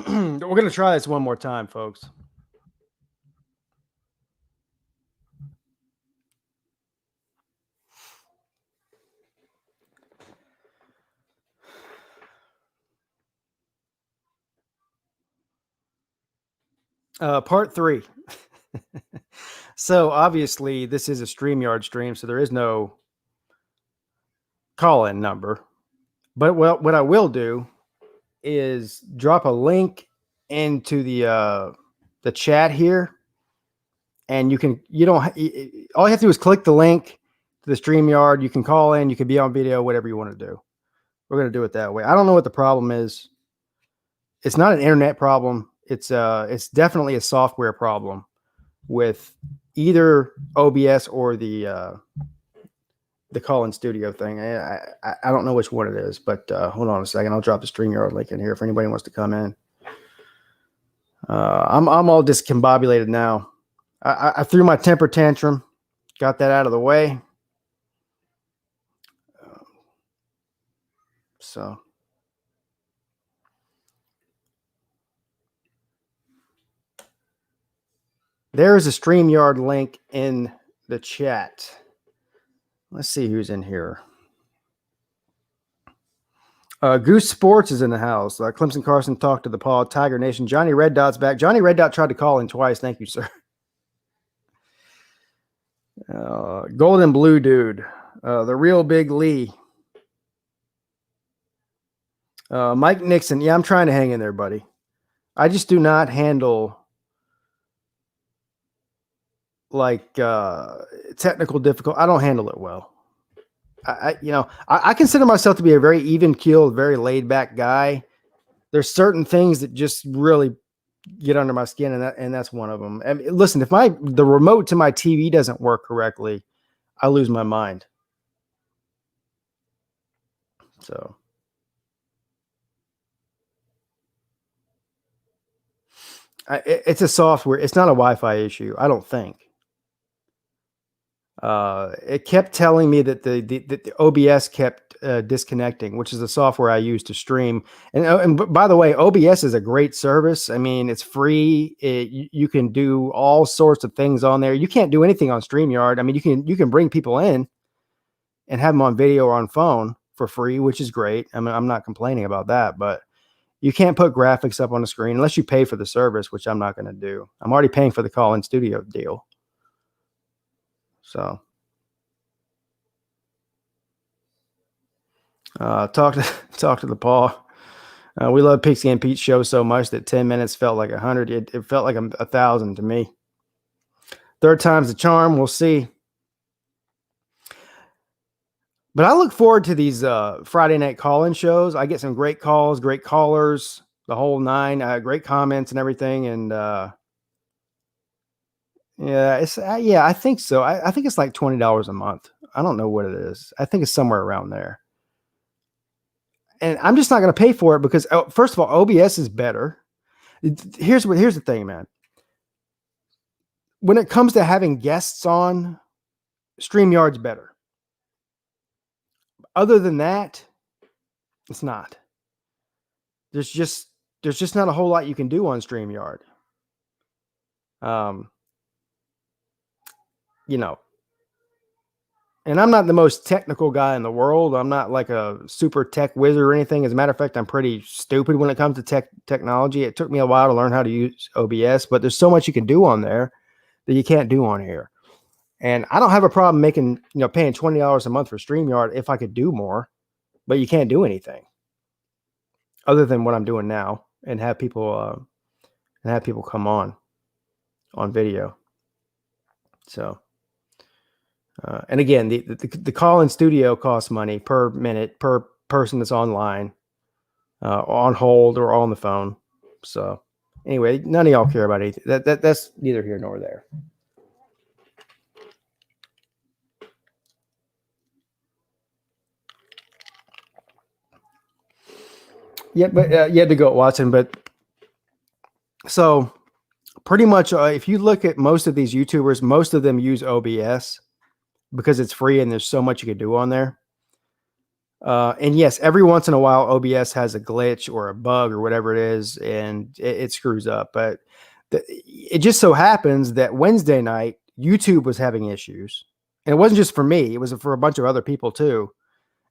We're going to try this one more time, folks. Part 3. So obviously this is a StreamYard stream, so there is no call-in number. But what I will do is drop a link into the chat here, and all you have to do is click the link to the StreamYard. You can call in, you can be on video, whatever you want to do. We're going to do it that way. I don't know what the problem is. It's not an internet problem. It's definitely a software problem with either OBS or the call-in studio thing. I don't know which one it is, but hold on a second. I'll drop the StreamYard link in here if anybody wants to come in. I'm all discombobulated now. I threw my temper tantrum, got that out of the way. So there is a StreamYard link in the chat. Let's see who's in here. Goose Sports is in the house. Clemson Carson talked to the Paw. Tiger Nation. Johnny Red Dot's back. Johnny Red Dot tried to call in twice. Thank you, sir. Golden Blue Dude. The Real Big Lee. Mike Nixon. Yeah, I'm trying to hang in there, buddy. I just do not handle technical difficult. I don't handle it well. I consider myself to be a very even-keeled, very laid-back guy. There's certain things that just really get under my skin, and that's one of them. I mean, listen, if the remote to my TV doesn't work correctly, I lose my mind. So it's a software. It's not a Wi-Fi issue, I don't think. It kept telling me that the OBS kept disconnecting, which is the software I use to stream. And by the way, OBS is a great service. I mean, it's free. You can do all sorts of things on there. You can't do anything on StreamYard. I mean, you can bring people in and have them on video or on phone for free, which is great. I mean, I'm not complaining about that, but you can't put graphics up on the screen unless you pay for the service, which I'm not going to do. I'm already paying for the call-in studio deal. So talk to the Paw. We love Pixie and Pete's show so much that 10 minutes felt like 100. It felt like 1,000 to me. Third time's the charm. We'll see. But I look forward to these Friday night call-in shows. I get some great calls, great callers, the whole nine, great comments and everything. And yeah, I think so. I think it's like $20 a month. I don't know what it is. I think it's somewhere around there. And I'm just not going to pay for it because, first of all, OBS is better. Here's the thing, man. When it comes to having guests on, StreamYard's better. Other than that, it's not. There's just not a whole lot you can do on StreamYard. And I'm not the most technical guy in the world. I'm not like a super tech wizard or anything. As a matter of fact, I'm pretty stupid when it comes to technology. It took me a while to learn how to use OBS, but there's so much you can do on there that you can't do on here. And I don't have a problem paying $20 a month for StreamYard if I could do more, but you can't do anything other than what I'm doing now and have people come on video. So. And again, the call-in studio costs money per minute per person that's online, on hold or on the phone. So anyway, none of y'all care about anything. That's neither here nor there. Yeah, but you had to go, Watson. But so pretty much, if you look at most of these YouTubers, most of them use OBS. Because it's free and there's so much you can do on there. And yes, every once in a while, OBS has a glitch or a bug or whatever it is, and it screws up. But it just so happens that Wednesday night, YouTube was having issues. And it wasn't just for me, it was for a bunch of other people too.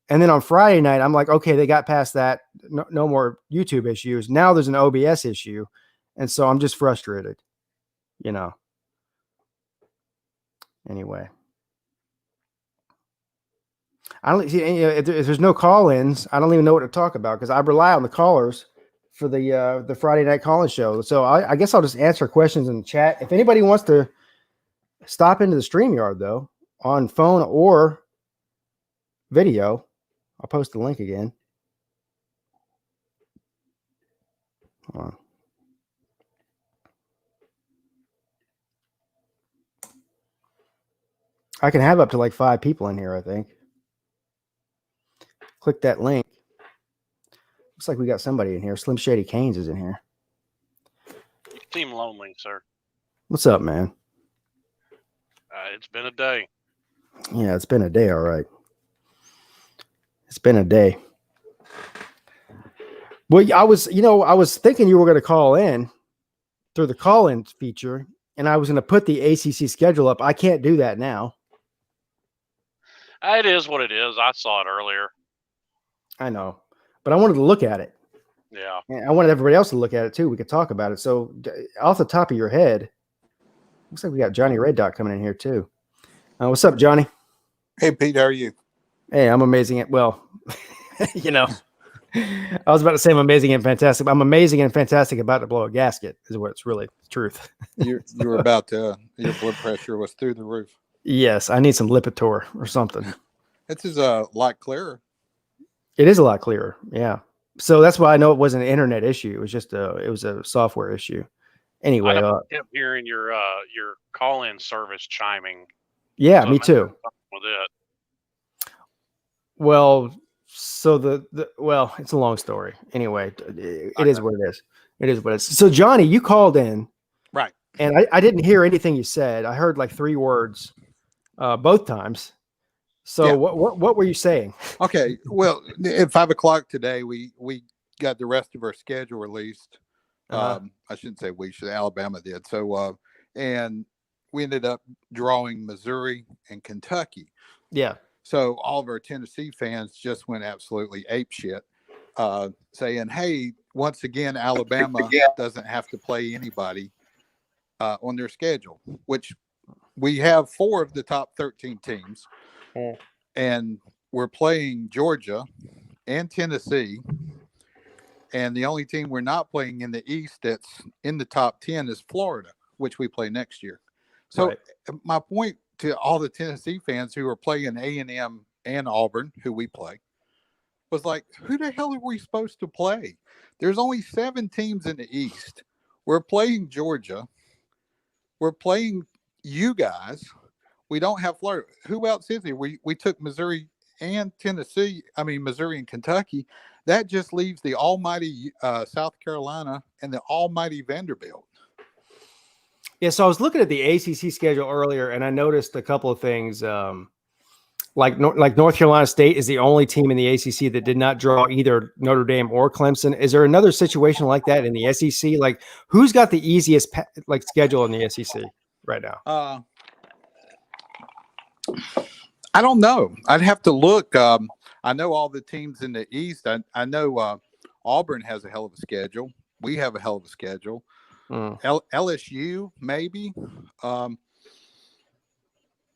And then on Friday night, I'm like, okay, they got past that. No more YouTube issues. Now there's an OBS issue. And so I'm just frustrated, you know. Anyway. I don't see, you know, if there's no call-ins, I don't even know what to talk about because I rely on the callers for the Friday night call-in show. So I guess I'll just answer questions in the chat. If anybody wants to stop into the StreamYard though, on phone or video, I'll post the link again. Hold on. I can have up to like 5 people in here, I think. Click that link. Looks like we got somebody in here. Slim Shady Canes is in here. You seem lonely, sir. What's up, man? It's been a day. Yeah, it's been a day, all right. It's been a day. Well, I was thinking you were going to call in through the call-in feature, and I was going to put the ACC schedule up. I can't do that now. It is what it is. I saw it earlier. I know, but I wanted to look at it. Yeah. And I wanted everybody else to look at it too. We could talk about it. So off the top of your head, looks like we got Johnny Red Dot coming in here too. What's up, Johnny? Hey, Pete, how are you? Hey, I'm amazing at, well, you know, I was about to say I'm amazing and fantastic. I'm amazing and fantastic about to blow a gasket is what's really the truth. You were about to, your blood pressure was through the roof. Yes, I need some Lipitor or something. This is a lot clearer. It is a lot clearer. Yeah. So that's why I know it wasn't an internet issue. It was just it was a software issue. Anyway, I kept hearing your call-in service chiming. Yeah, so me too. With it. Well, so well, it's a long story. Anyway, it is what it is. It is what it is. So Johnny, you called in, right? And I didn't hear anything you said. I heard like 3 words, both times. So yeah. What were you saying? Okay, well, at 5 o'clock today, we got the rest of our schedule released. I shouldn't say we should. Alabama did. So and we ended up drawing Missouri and Kentucky. Yeah. So all of our Tennessee fans just went absolutely apeshit, saying, "Hey, once again, Alabama doesn't have to play anybody on their schedule," which we have 4 of the top 13 teams. And we're playing Georgia and Tennessee. And the only team we're not playing in the East that's in the top 10 is Florida, which we play next year. So my point to all the Tennessee fans who are playing A&M and Auburn, who we play, was like, who the hell are we supposed to play? There's only 7 teams in the East. We're playing Georgia. We're playing you guys. We don't have Florida. Who else is here? We took Missouri and Tennessee. I mean, Missouri and Kentucky. That just leaves the almighty South Carolina and the almighty Vanderbilt. Yeah, so I was looking at the ACC schedule earlier, and I noticed a couple of things. Like North Carolina State is the only team in the ACC that did not draw either Notre Dame or Clemson. Is there another situation like that in the SEC? Like, who's got the easiest schedule in the SEC right now? I don't know. I'd have to look. I know all the teams in the East. I know Auburn has a hell of a schedule. We have a hell of a schedule. LSU, maybe. I'll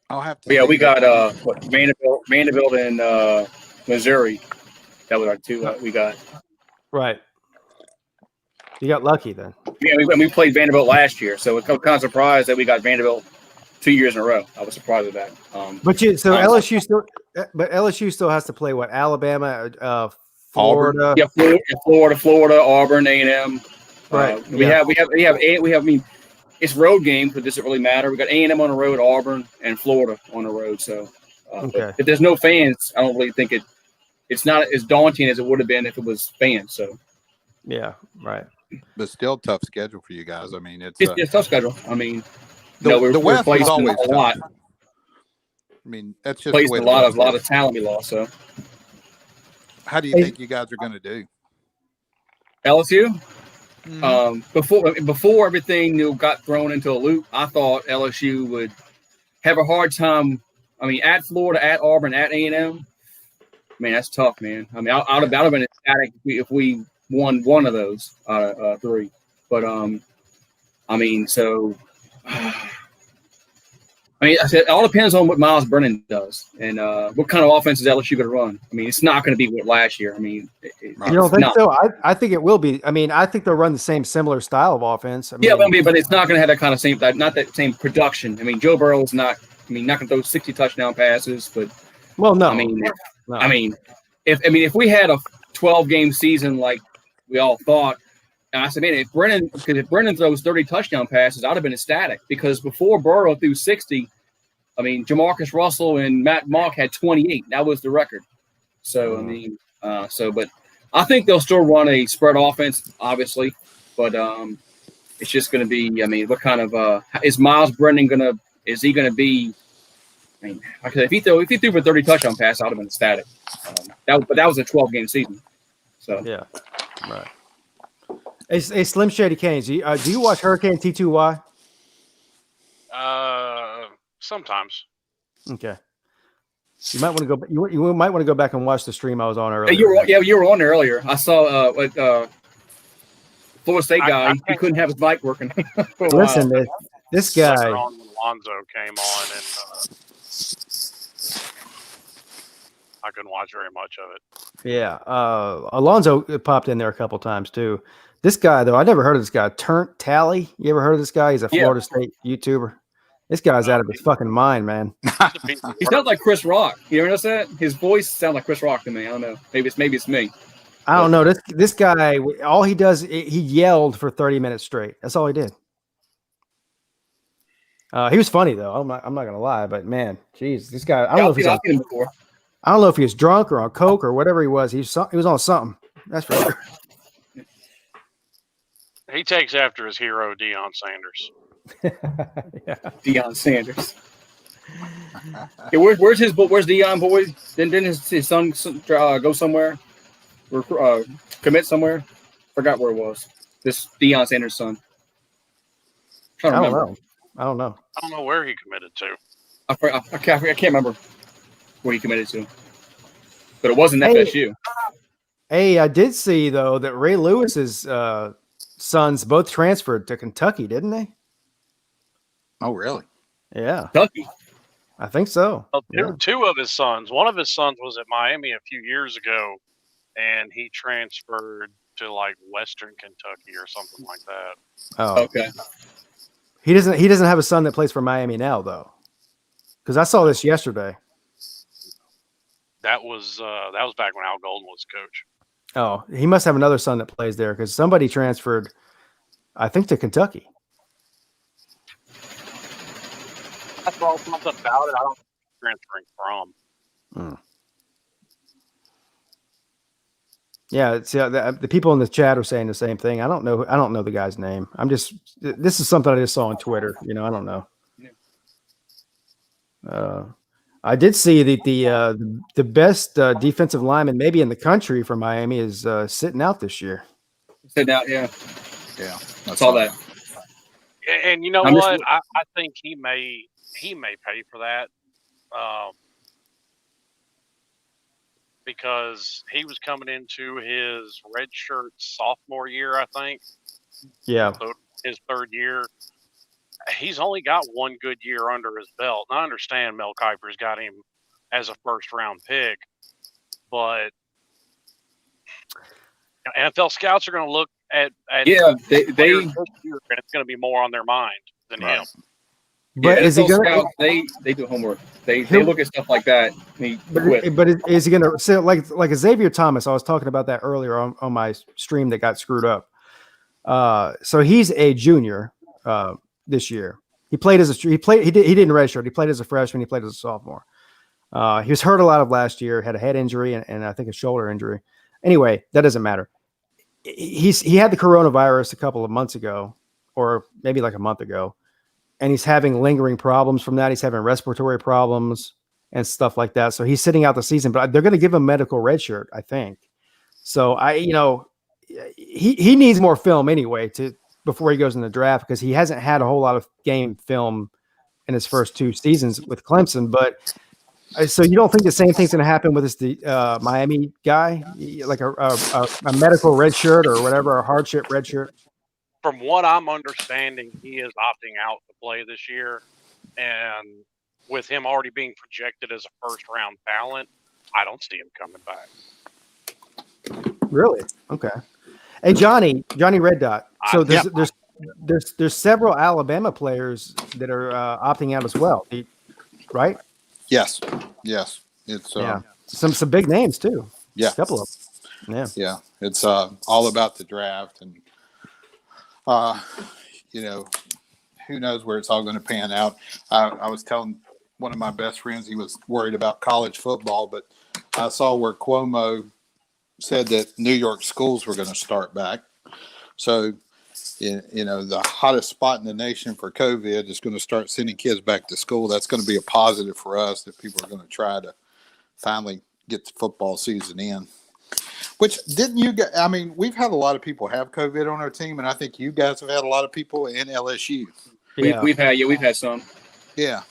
have to. Yeah, we got Vanderbilt and Missouri. That was our 2 we got. Right. You got lucky then. Yeah, we played Vanderbilt last year, so we're kind of surprised that we got Vanderbilt 2 years in a row. I was surprised with that. LSU still has to play what? Alabama, Florida. Auburn. Yeah, Florida, Auburn, A&M. Right. We have. I mean, it's road games, but does it really matter? We got A&M on the road, Auburn, and Florida on the road. So, if there's no fans, I don't really think it's not as daunting as it would have been if it was fans. So, yeah, right. But still tough schedule for you guys. I mean, it's a tough schedule. I mean, the West is always a lot. I mean, that's just placed a lot of talent we lost. So, How do you think you guys are going to do? LSU. Mm-hmm. Before everything got thrown into a loop, I thought LSU would have a hard time. I mean, at Florida, at Auburn, at A&M. Man, that's tough, man. I mean, I'd have been ecstatic if we won one of those three. But I mean, so. I mean, I said it all depends on what Miles Brennan does and what kind of offense is LSU going to run. I mean, it's not going to be what last year. I mean, you don't think so? I think it will be. I mean, I think they'll run the similar style of offense. I mean, but it's not going to have that kind of not that same production. I mean, Joe Burrow is not. I mean, not going to throw 60 touchdown passes, but no. I mean, if we had a 12-game season like we all thought. And I said, man, if Brennan throws 30 touchdown passes, I'd have been ecstatic because before Burrow threw 60, I mean, Jamarcus Russell and Matt Mock had 28. That was the record. So, I mean, but I think they'll still run a spread offense, obviously. But it's just going to be, I mean, what kind of is Miles Brennan is he going to be? I mean, like I said, if he threw for 30 touchdown passes, I'd have been ecstatic. But that was a 12-game season. So, yeah, right. Hey, Slim Shady Canes, do you watch Hurricane T2Y? Sometimes. Okay. You might want to go. You might want to go back and watch the stream I was on earlier. You were on earlier. I saw Florida State guy. He couldn't have his mic working. Listen, this guy. Alonzo came on, and I couldn't watch very much of it. Yeah, Alonzo popped in there a couple times too. This guy, though, I never heard of this guy. Turnt Tally. You ever heard of this guy? He's a Florida State YouTuber. This guy's out of his fucking mind, man. He sounds like Chris Rock. You ever notice that? His voice sounds like Chris Rock to me. I don't know. Maybe it's me. I don't know. This guy, all he does, he yelled for 30 minutes straight. That's all he did. He was funny though. I'm not gonna lie, but man, geez, this guy. I don't know if he was drunk or on coke or whatever he was. He was on something. That's for sure. He takes after his hero, Deion Sanders. Yeah. Deion Sanders. Yeah, where's Deion boy? Didn't his son go somewhere or commit somewhere? Forgot where it was. This Deion Sanders' son. I don't know. I don't know where he committed to. I can't remember where he committed to, but it wasn't FSU. Hey, I did see though that Ray Lewis's sons both transferred to Kentucky, didn't they? Oh, really? Yeah. Kentucky. I think so. Well, two of his sons. One of his sons was at Miami a few years ago, and he transferred to like Western Kentucky or something like that. Oh, okay. He doesn't have a son that plays for Miami now, though, because I saw this yesterday. That was back when Al Golden was coach. Oh, he must have another son that plays there because somebody transferred, I think, to Kentucky. That's all something about it. I don't know where transferring from. Yeah, it's the people in the chat are saying the same thing. I don't know the guy's name. This is something I just saw on Twitter. I don't know. I did see that the best defensive lineman maybe in the country for Miami is sitting out this year. Sitting out, yeah. I saw that. And you know what? I think he may pay for that. Because he was coming into his redshirt sophomore year, I think. Yeah. So his third year. He's only got one good year under his belt. And I understand Mel Kiper's got him as a first-round pick. But NFL scouts are going to look at they and it's going to be more on their mind than him. But is he going to? They do homework. They look at stuff like that. But is he going to? So like Xavier Thomas? I was talking about that earlier on my stream that got screwed up. So he's a junior this year. He didn't redshirt. He played as a freshman. He played as a sophomore. He was hurt a lot of last year. Had a head injury and I think a shoulder injury. Anyway, that doesn't matter. He had the coronavirus a couple of months ago, or maybe like a month ago. And he's having lingering problems from that. He's having respiratory problems. and stuff like that. So he's sitting out the season, but they're going to give him medical red shirt, I think. So he needs more film anyway before he goes in the draft, because he hasn't had a whole lot of game film in his first 2 seasons with Clemson. But so you don't think the same thing's going to happen with this Miami guy, like a medical red shirt or whatever, a hardship red shirt? From what I'm understanding, he is opting out to play this year, and with him already being projected as a first-round talent, I don't see him coming back. Really? Okay. Hey, Johnny Red Dot. So there's several Alabama players that are opting out as well, right? Yes. It's some big names too. Yeah, a couple of them. Yeah. It's all about the draft, and who knows where it's all going to pan out. I was telling one of my best friends, he was worried about college football, but I saw where Cuomo said that New York schools were going to start back. So, the hottest spot in the nation for COVID is going to start sending kids back to school. That's going to be a positive for us, that people are going to try to finally get the football season in. Which didn't you get? I mean, we've had a lot of people have COVID on our team, and I think you guys have had a lot of people in LSU. Yeah. We've had some. Yeah.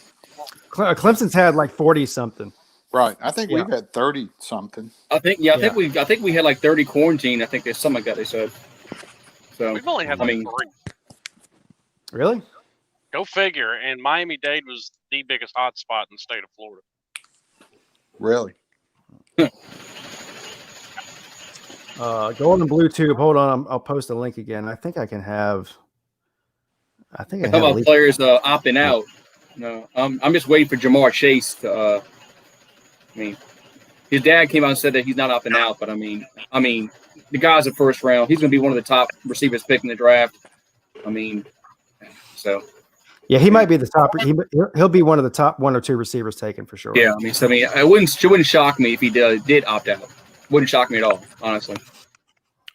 Clemson's had like 40 something. Right. I think we've had 30 something. I think we had like 30 quarantine. I think there's something like that they said. So We've only had 3. Really? Go figure. And Miami-Dade was the biggest hotspot in the state of Florida. Really? Go on the blue tube. Hold on. I'll post a link again. I think I can have. I think I have about players opting out. No, I'm just waiting for Jamar Chase to. His dad came out and said that he's not opting out, but I mean, the guy's a first round. He's going to be one of the top receivers picked in the draft. Yeah, he might be the top. He'll be one of the top 1 or 2 receivers taken for sure. Yeah, it wouldn't shock me if he did opt out. Wouldn't shock me at all, honestly.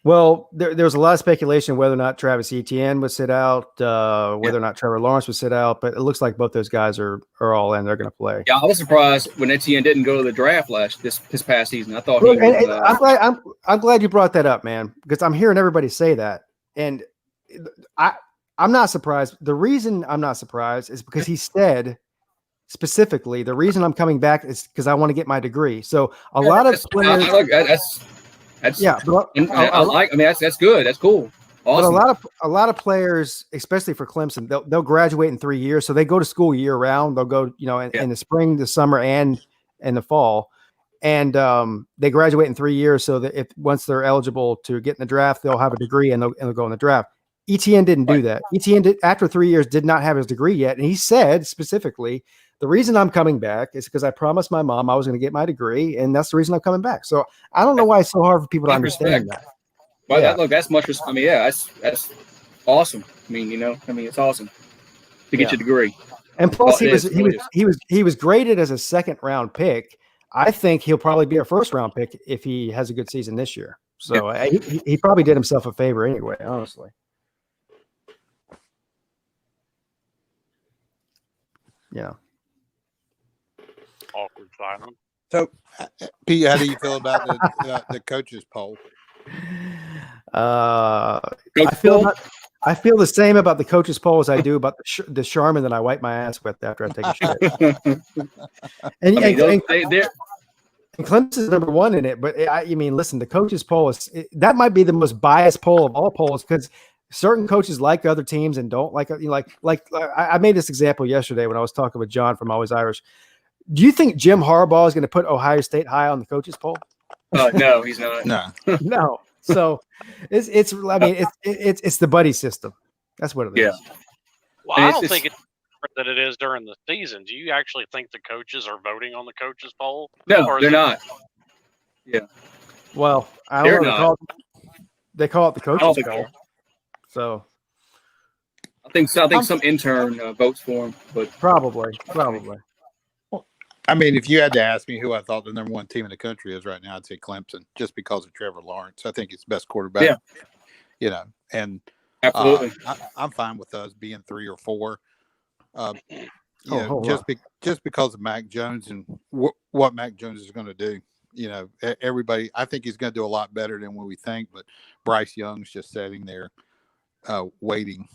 Well, there was a lot of speculation whether or not Travis Etienne would sit out, whether or not Trevor Lawrence would sit out, but it looks like both those guys are all in. They're going to play. Yeah, I was surprised when Etienne didn't go to the draft this past season. I thought I'm glad you brought that up, man, because I'm hearing everybody say that, and I'm not surprised. The reason I'm not surprised is because he said specifically the reason I'm coming back is because I want to get my degree. So a lot of players. That's that's good. That's cool. Awesome. But a lot of players, especially for Clemson, they'll graduate in 3 years. So they go to school year round. They'll go, in the spring, the summer, and in the fall. And they graduate in 3 years. So that once they're eligible to get in the draft, they'll have a degree and they'll go in the draft. Etienne didn't do that. Etienne after 3 years did not have his degree yet. And he said specifically, the reason I'm coming back is because I promised my mom I was going to get my degree, and that's the reason I'm coming back. So I don't know why it's so hard for people to understand that. Well, that's much. That's awesome. It's awesome to get your degree. And plus, he was graded as a 2nd round pick. I think he'll probably be a 1st round pick if he has a good season this year. So he probably did himself a favor anyway, honestly. Yeah. Awkward silence. So, Pete, how do you feel about the coaches poll? I feel the same about the coaches poll as I do about the Charmin that I wipe my ass with after I take a shit. and Clemson's number 1 in it, but listen, the coaches poll that might be the most biased poll of all polls, because certain coaches like other teams and don't like I made this example yesterday when I was talking with John from Always Irish. Do you think Jim Harbaugh is going to put Ohio State high on the coaches poll? No, he's not. No. So it's the buddy system. That's what it is. Yeah. Well, I don't think it's different that it is during the season. Do you actually think the coaches are voting on the coaches poll? No, they're not. Yeah. Well, I don't know. They call it the coaches poll. So I think some intern votes for him, but probably. I mean, if you had to ask me who I thought the number 1 team in the country is right now, I'd say Clemson, just because of Trevor Lawrence. I think he's the best quarterback. Yeah. And absolutely, I'm fine with us being 3 or 4. just because of Mac Jones and what Mac Jones is going to do. Everybody, I think he's going to do a lot better than what we think. But Bryce Young's just sitting there waiting.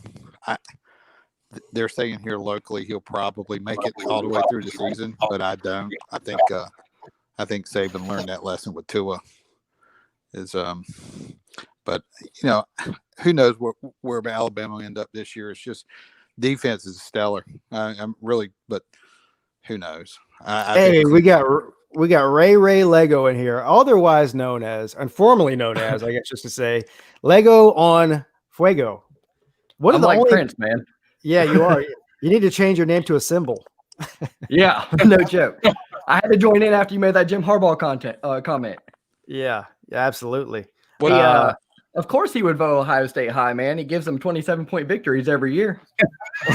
They're saying here locally he'll probably make it all the way through the season, but I don't. I think Saban learned that lesson with Tua. But who knows where Alabama will end up this year? It's just defense is stellar. But who knows? We got Ray Lego in here, otherwise known as, and formerly known as, I guess just to say, Lego on Fuego. I'm like Prince, man. Yeah, you are. You need to change your name to a symbol. Yeah, no joke. I had to join in after you made that Jim Harbaugh comment. Yeah, absolutely. Of course he would vote Ohio State high, man. He gives them 27-point victories every year.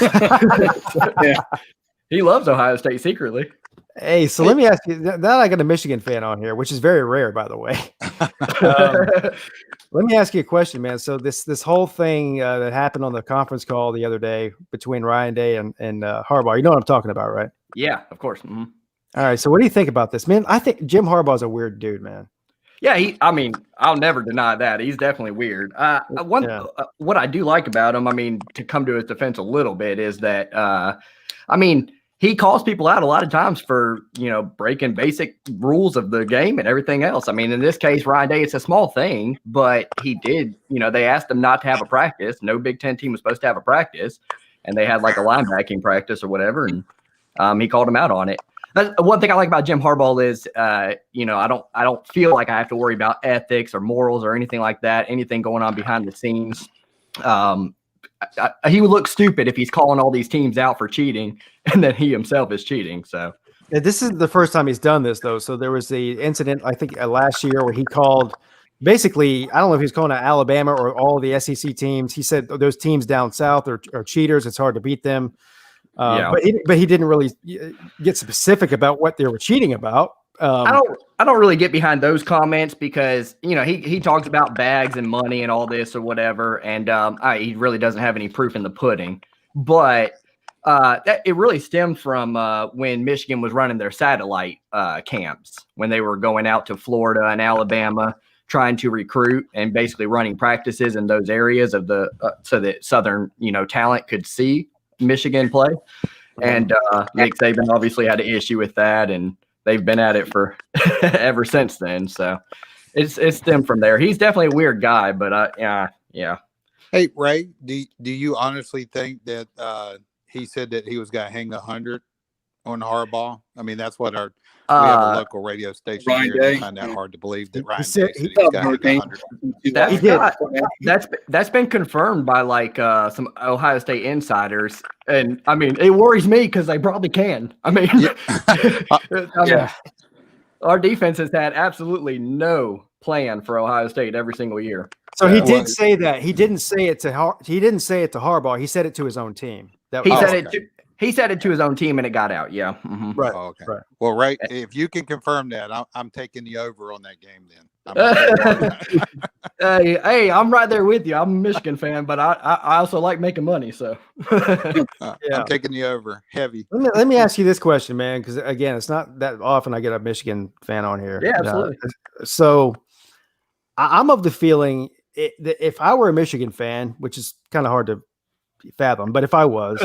Yeah. He loves Ohio State secretly. Hey, so let me ask you, that I got a Michigan fan on here, which is very rare, by the way. Let me ask you a question, man. So this whole thing that happened on the conference call the other day between Ryan Day and Harbaugh, you know what I'm talking about, right? Yeah, of course. Mm-hmm. All right, so what do you think about this, man? I think Jim Harbaugh's a weird dude, man. Yeah, I'll never deny that. He's definitely weird. What I do like about him, to come to his defense a little bit, is that, he calls people out a lot of times for, breaking basic rules of the game and everything else. In this case, Ryan Day, it's a small thing, but he did, they asked him not to have a practice. No Big Ten team was supposed to have a practice, and they had like a linebacking practice or whatever, and he called him out on it. One thing I like about Jim Harbaugh is, I don't feel like I have to worry about ethics or morals or anything like that, anything going on behind the scenes. He would look stupid if he's calling all these teams out for cheating and then he himself is cheating. So this is the first time he's done this, though. So there was the incident, I think, last year where he called basically, I don't know if he was calling out Alabama or all the SEC teams. He said those teams down south are cheaters. It's hard to beat them. But he didn't really get specific about what they were cheating about. I don't really get behind those comments because he talks about bags and money and all this or whatever, and he really doesn't have any proof in the pudding. But it really stemmed from when Michigan was running their satellite camps, when they were going out to Florida and Alabama trying to recruit and basically running practices in those areas of the so that Southern talent could see Michigan play. And Nick Saban obviously had an issue with that, and they've been at it for ever since then. So it's stemmed from there. He's definitely a weird guy, but yeah. Hey, Ray, do you honestly think that he said that he was going to hang 100 on Harbaugh? That's what we have a local radio station Ryan here. Day. I find that hard to believe that Ryan Day said he was going to hang 100. That's been confirmed by some Ohio State insiders, and it worries me because they probably can. Our defense has had absolutely no plan for Ohio State every single year. So he did say that. He didn't say it to Harbaugh. He said it to his own team. He said it to his own team, and it got out. Yeah. Mm-hmm. Right. Oh, okay. Right. Well, Ray, if you can confirm that, I'm taking the over on that game then. Hey, I'm right there with you. I'm a Michigan fan, but I also like making money. So I'm taking the over heavy. Let me ask you this question, man, because again, it's not that often I get a Michigan fan on here. Yeah, absolutely. So I'm of the feeling that if I were a Michigan fan, which is kind of hard to fathom, but if I was,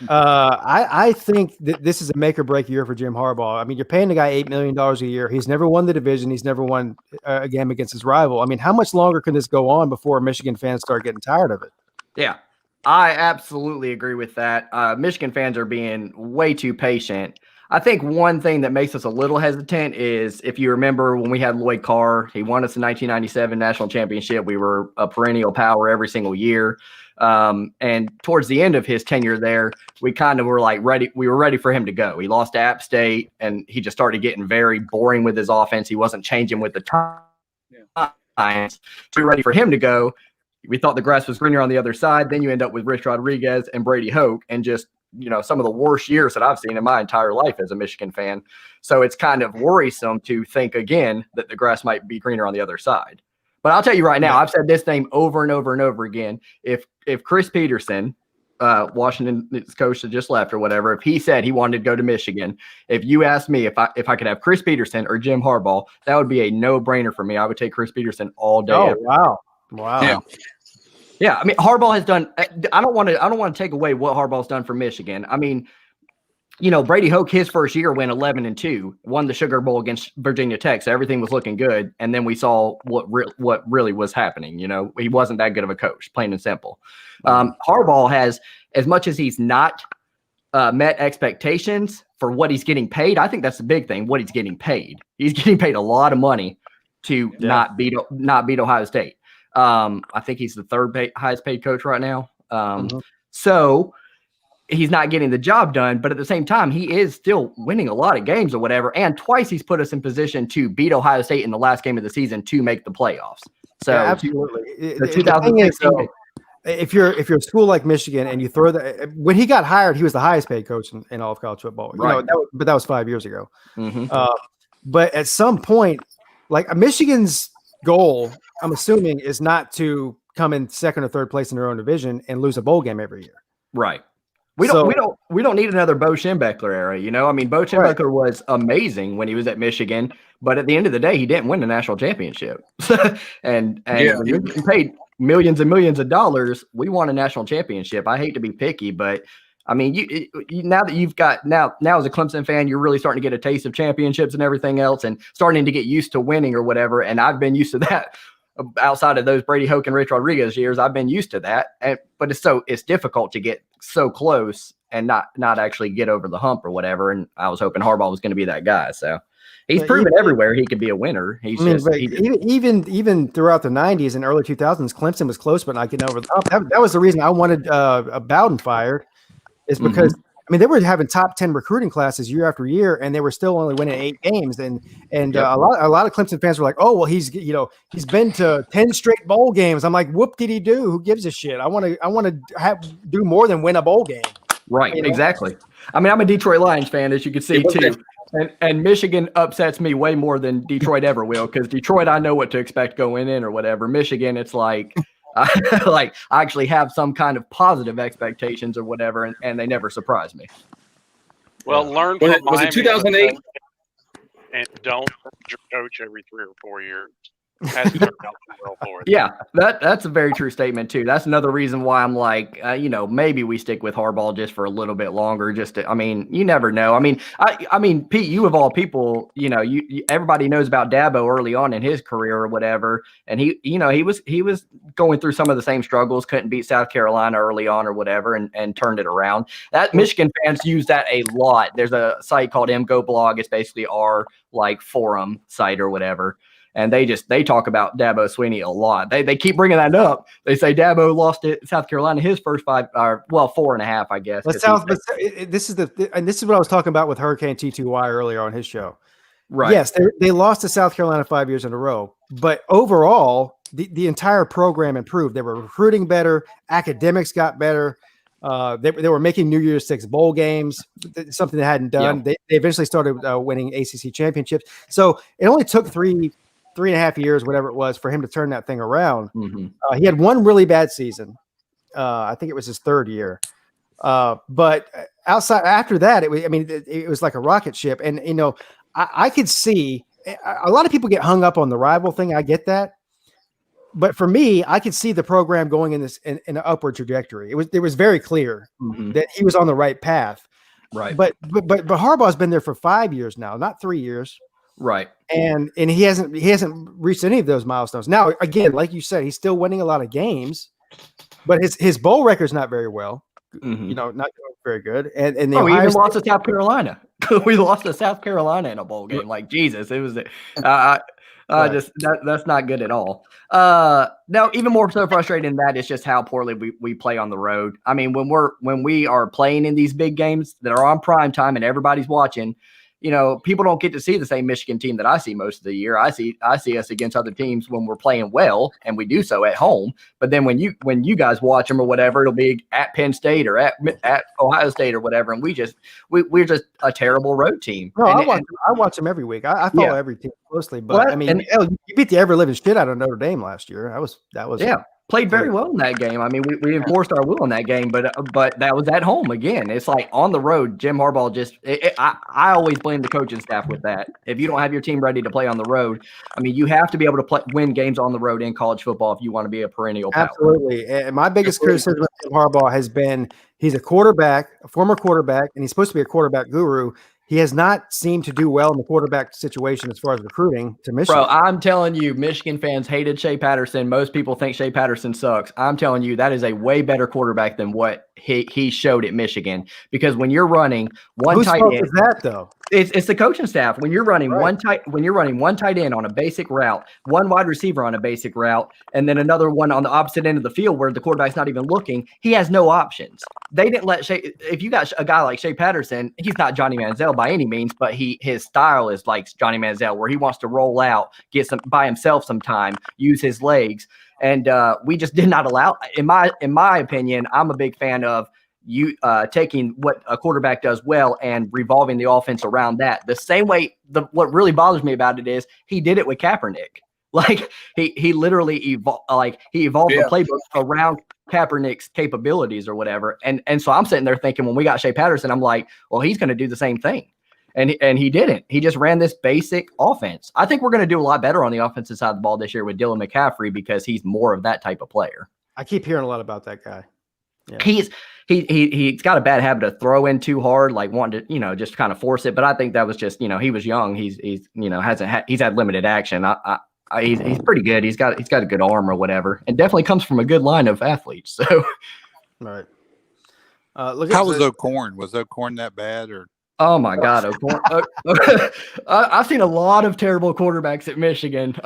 I think that this is a make or break year for Jim Harbaugh. You're paying the guy $8 million a year. He's never won the division. He's never won a game against his rival. How much longer can this go on before Michigan fans start getting tired of it? Yeah, I absolutely agree with that. Michigan fans are being way too patient. I think one thing that makes us a little hesitant is if you remember when we had Lloyd Carr, he won us the 1997 national championship. We were a perennial power every single year. And towards the end of his tenure there, we kind of were ready. We were ready for him to go. He lost to App State, and he just started getting very boring with his offense. He wasn't changing with the times. So we were ready for him to go. We thought the grass was greener on the other side. Then you end up with Rich Rodriguez and Brady Hoke, and just some of the worst years that I've seen in my entire life as a Michigan fan. So it's kind of worrisome to think again that the grass might be greener on the other side. But I'll tell you right now, I've said this name over and over and over again. If Chris Peterson Washington's coach that just left or whatever, if he said he wanted to go to Michigan, if you asked me if I could have Chris Peterson or Jim Harbaugh, that would be a no-brainer for me. I would take Chris Peterson all day. Oh, wow. Yeah. Yeah, I mean, Harbaugh has done. I don't want to take away what Harbaugh's done for Michigan. I mean, Brady Hoke, his first year went 11-2, won the Sugar Bowl against Virginia Tech, so everything was looking good. And then we saw what really was happening. He wasn't that good of a coach, plain and simple. Harbaugh has, as much as he's not met expectations for what he's getting paid. I think that's the big thing. What he's getting paid. He's getting paid a lot of money to not beat Ohio State. I think he's the third highest paid coach right now. So he's not getting the job done, but at the same time, he is still winning a lot of games or whatever. And twice he's put us in position to beat Ohio State in the last game of the season to make the playoffs. So absolutely. The 2016. If you're a school like Michigan and you throw that, when he got hired, he was the highest paid coach in all of college football. Right. But that was 5 years ago. But at some point, like Michigan's goal, I'm assuming, is not to come in second or third place in their own division and lose a bowl game every year. Right. We don't need another Bo Schembechler era. I mean, Bo Schembechler was amazing when he was at Michigan, but at the end of the day, he didn't win the national championship. and when you're getting paid millions and millions of dollars, we won a national championship. I hate to be picky, but I mean, you now that you've got now as a Clemson fan, you're really starting to get a taste of championships and everything else, and starting to get used to winning or whatever. And I've been used to that. Outside of those Brady Hoke and Rich Rodriguez years, I've been used to that. But it's difficult to get so close and not actually get over the hump or whatever. And I was hoping Harbaugh was going to be that guy. So he's proven everywhere he could be a winner. Even throughout the 90s and early 2000s, Clemson was close, but not getting over the hump. That was the reason I wanted Bowden fired, is because I mean, they were having top 10 recruiting classes year after year, and they were still only winning 8 games. And a lot of Clemson fans were like, "Oh, well, he's been to 10 straight bowl games." I'm like, "Whoop did he do? Who gives a shit? I want to do more than win a bowl game." Right, exactly. I mean, I'm a Detroit Lions fan, as you can see too, and Michigan upsets me way more than Detroit ever will, because Detroit, I know what to expect going in or whatever. Michigan, it's like. I actually have some kind of positive expectations or whatever, and they never surprise me. Well, learn from was it 2008? And don't your coach every 3 or 4 years. Hasn't turned out well for it. Yeah, that's a very true statement too. That's another reason why I'm like, maybe we stick with Harbaugh just for a little bit longer. I mean, you never know. I mean, Pete, you of all people, everybody knows about Dabo early on in his career or whatever, and he was going through some of the same struggles. Couldn't beat South Carolina early on or whatever, and turned it around. That Michigan fans use that a lot. There's a site called MGO Blog. It's basically our forum site or whatever. And they talk about Dabo Swinney a lot. They keep bringing that up. They say Dabo lost at South Carolina his first 4.5, I guess. This is what I was talking about with Hurricane T2Y earlier on his show. Right. Yes, they lost to South Carolina 5 years in a row, but overall, the entire program improved. They were recruiting better. Academics got better. They were making New Year's Six bowl games, something they hadn't done. Yeah. They eventually started winning ACC championships. So it only took 3.5 years, whatever it was, for him to turn that thing around. He had one really bad season. I think it was his third year. But after that, it was like a rocket ship. And, I could see a lot of people get hung up on the rival thing. I get that. But for me, I could see the program going in an upward trajectory. It was very clear that he was on the right path. Right. But Harbaugh's been there for 5 years now, not 3 years. Right. And he hasn't reached any of those milestones. Now, again, like you said, he's still winning a lot of games, but his bowl record's not very well. Not very good. And we even lost to South Carolina. We lost to South Carolina in a bowl game. Like, Jesus, it was that's not good at all. Now, even more so frustrating than that is just how poorly we play on the road. I mean, when we are playing in these big games that are on prime time and everybody's watching, people don't get to see the same Michigan team that I see most of the year. I see us against other teams when we're playing well, and we do so at home. But then when you guys watch them or whatever, it'll be at Penn State or at Ohio State or whatever, and we're just a terrible road team. No, I watch them every week. I follow every team closely, but you beat the ever living shit out of Notre Dame last year. That was played very well in that game. I mean, we enforced our will in that game, but that was at home again. It's like on the road, Jim Harbaugh I always blame the coaching staff with that. If you don't have your team ready to play on the road, I mean, you have to be able to win games on the road in college football if you want to be a perennial power. Absolutely. And my biggest criticism of Jim Harbaugh has been he's a quarterback, a former quarterback, and he's supposed to be a quarterback guru. He has not seemed to do well in the quarterback situation as far as recruiting to Michigan. Bro, I'm telling you, Michigan fans hated Shea Patterson. Most people think Shea Patterson sucks. I'm telling you, that is a way better quarterback than what he showed at Michigan. Because when you're running one tight end, is that though? It's the coaching staff. When you're running one tight end on a basic route, one wide receiver on a basic route, and then another one on the opposite end of the field where the quarterback's not even looking, he has no options. They didn't let Shea. If you got a guy like Shea Patterson, he's not Johnny Manziel by any means, but his style is like Johnny Manziel, where he wants to roll out, get some by himself some time, use his legs, and we just did not allow. In my opinion, I'm a big fan of you taking what a quarterback does well and revolving the offense around that. The same way, what really bothers me about it is he did it with Kaepernick. Like he literally evolved the playbook around Kaepernick's capabilities or whatever. And so I'm sitting there thinking, when we got Shea Patterson, I'm like, well, he's going to do the same thing. And he didn't. He just ran this basic offense. I think we're going to do a lot better on the offensive side of the ball this year with Dylan McCaffrey because he's more of that type of player. I keep hearing a lot about that guy. Yeah. He's got a bad habit of throwing too hard, like wanting to, just kind of force it. But I think that was just, he was young. He's had limited action. He's pretty good. He's got a good arm or whatever, and definitely comes from a good line of athletes. So, right. How was O'Corn? Was O'Corn that bad or? Oh my God, O'Corn! I've seen a lot of terrible quarterbacks at Michigan,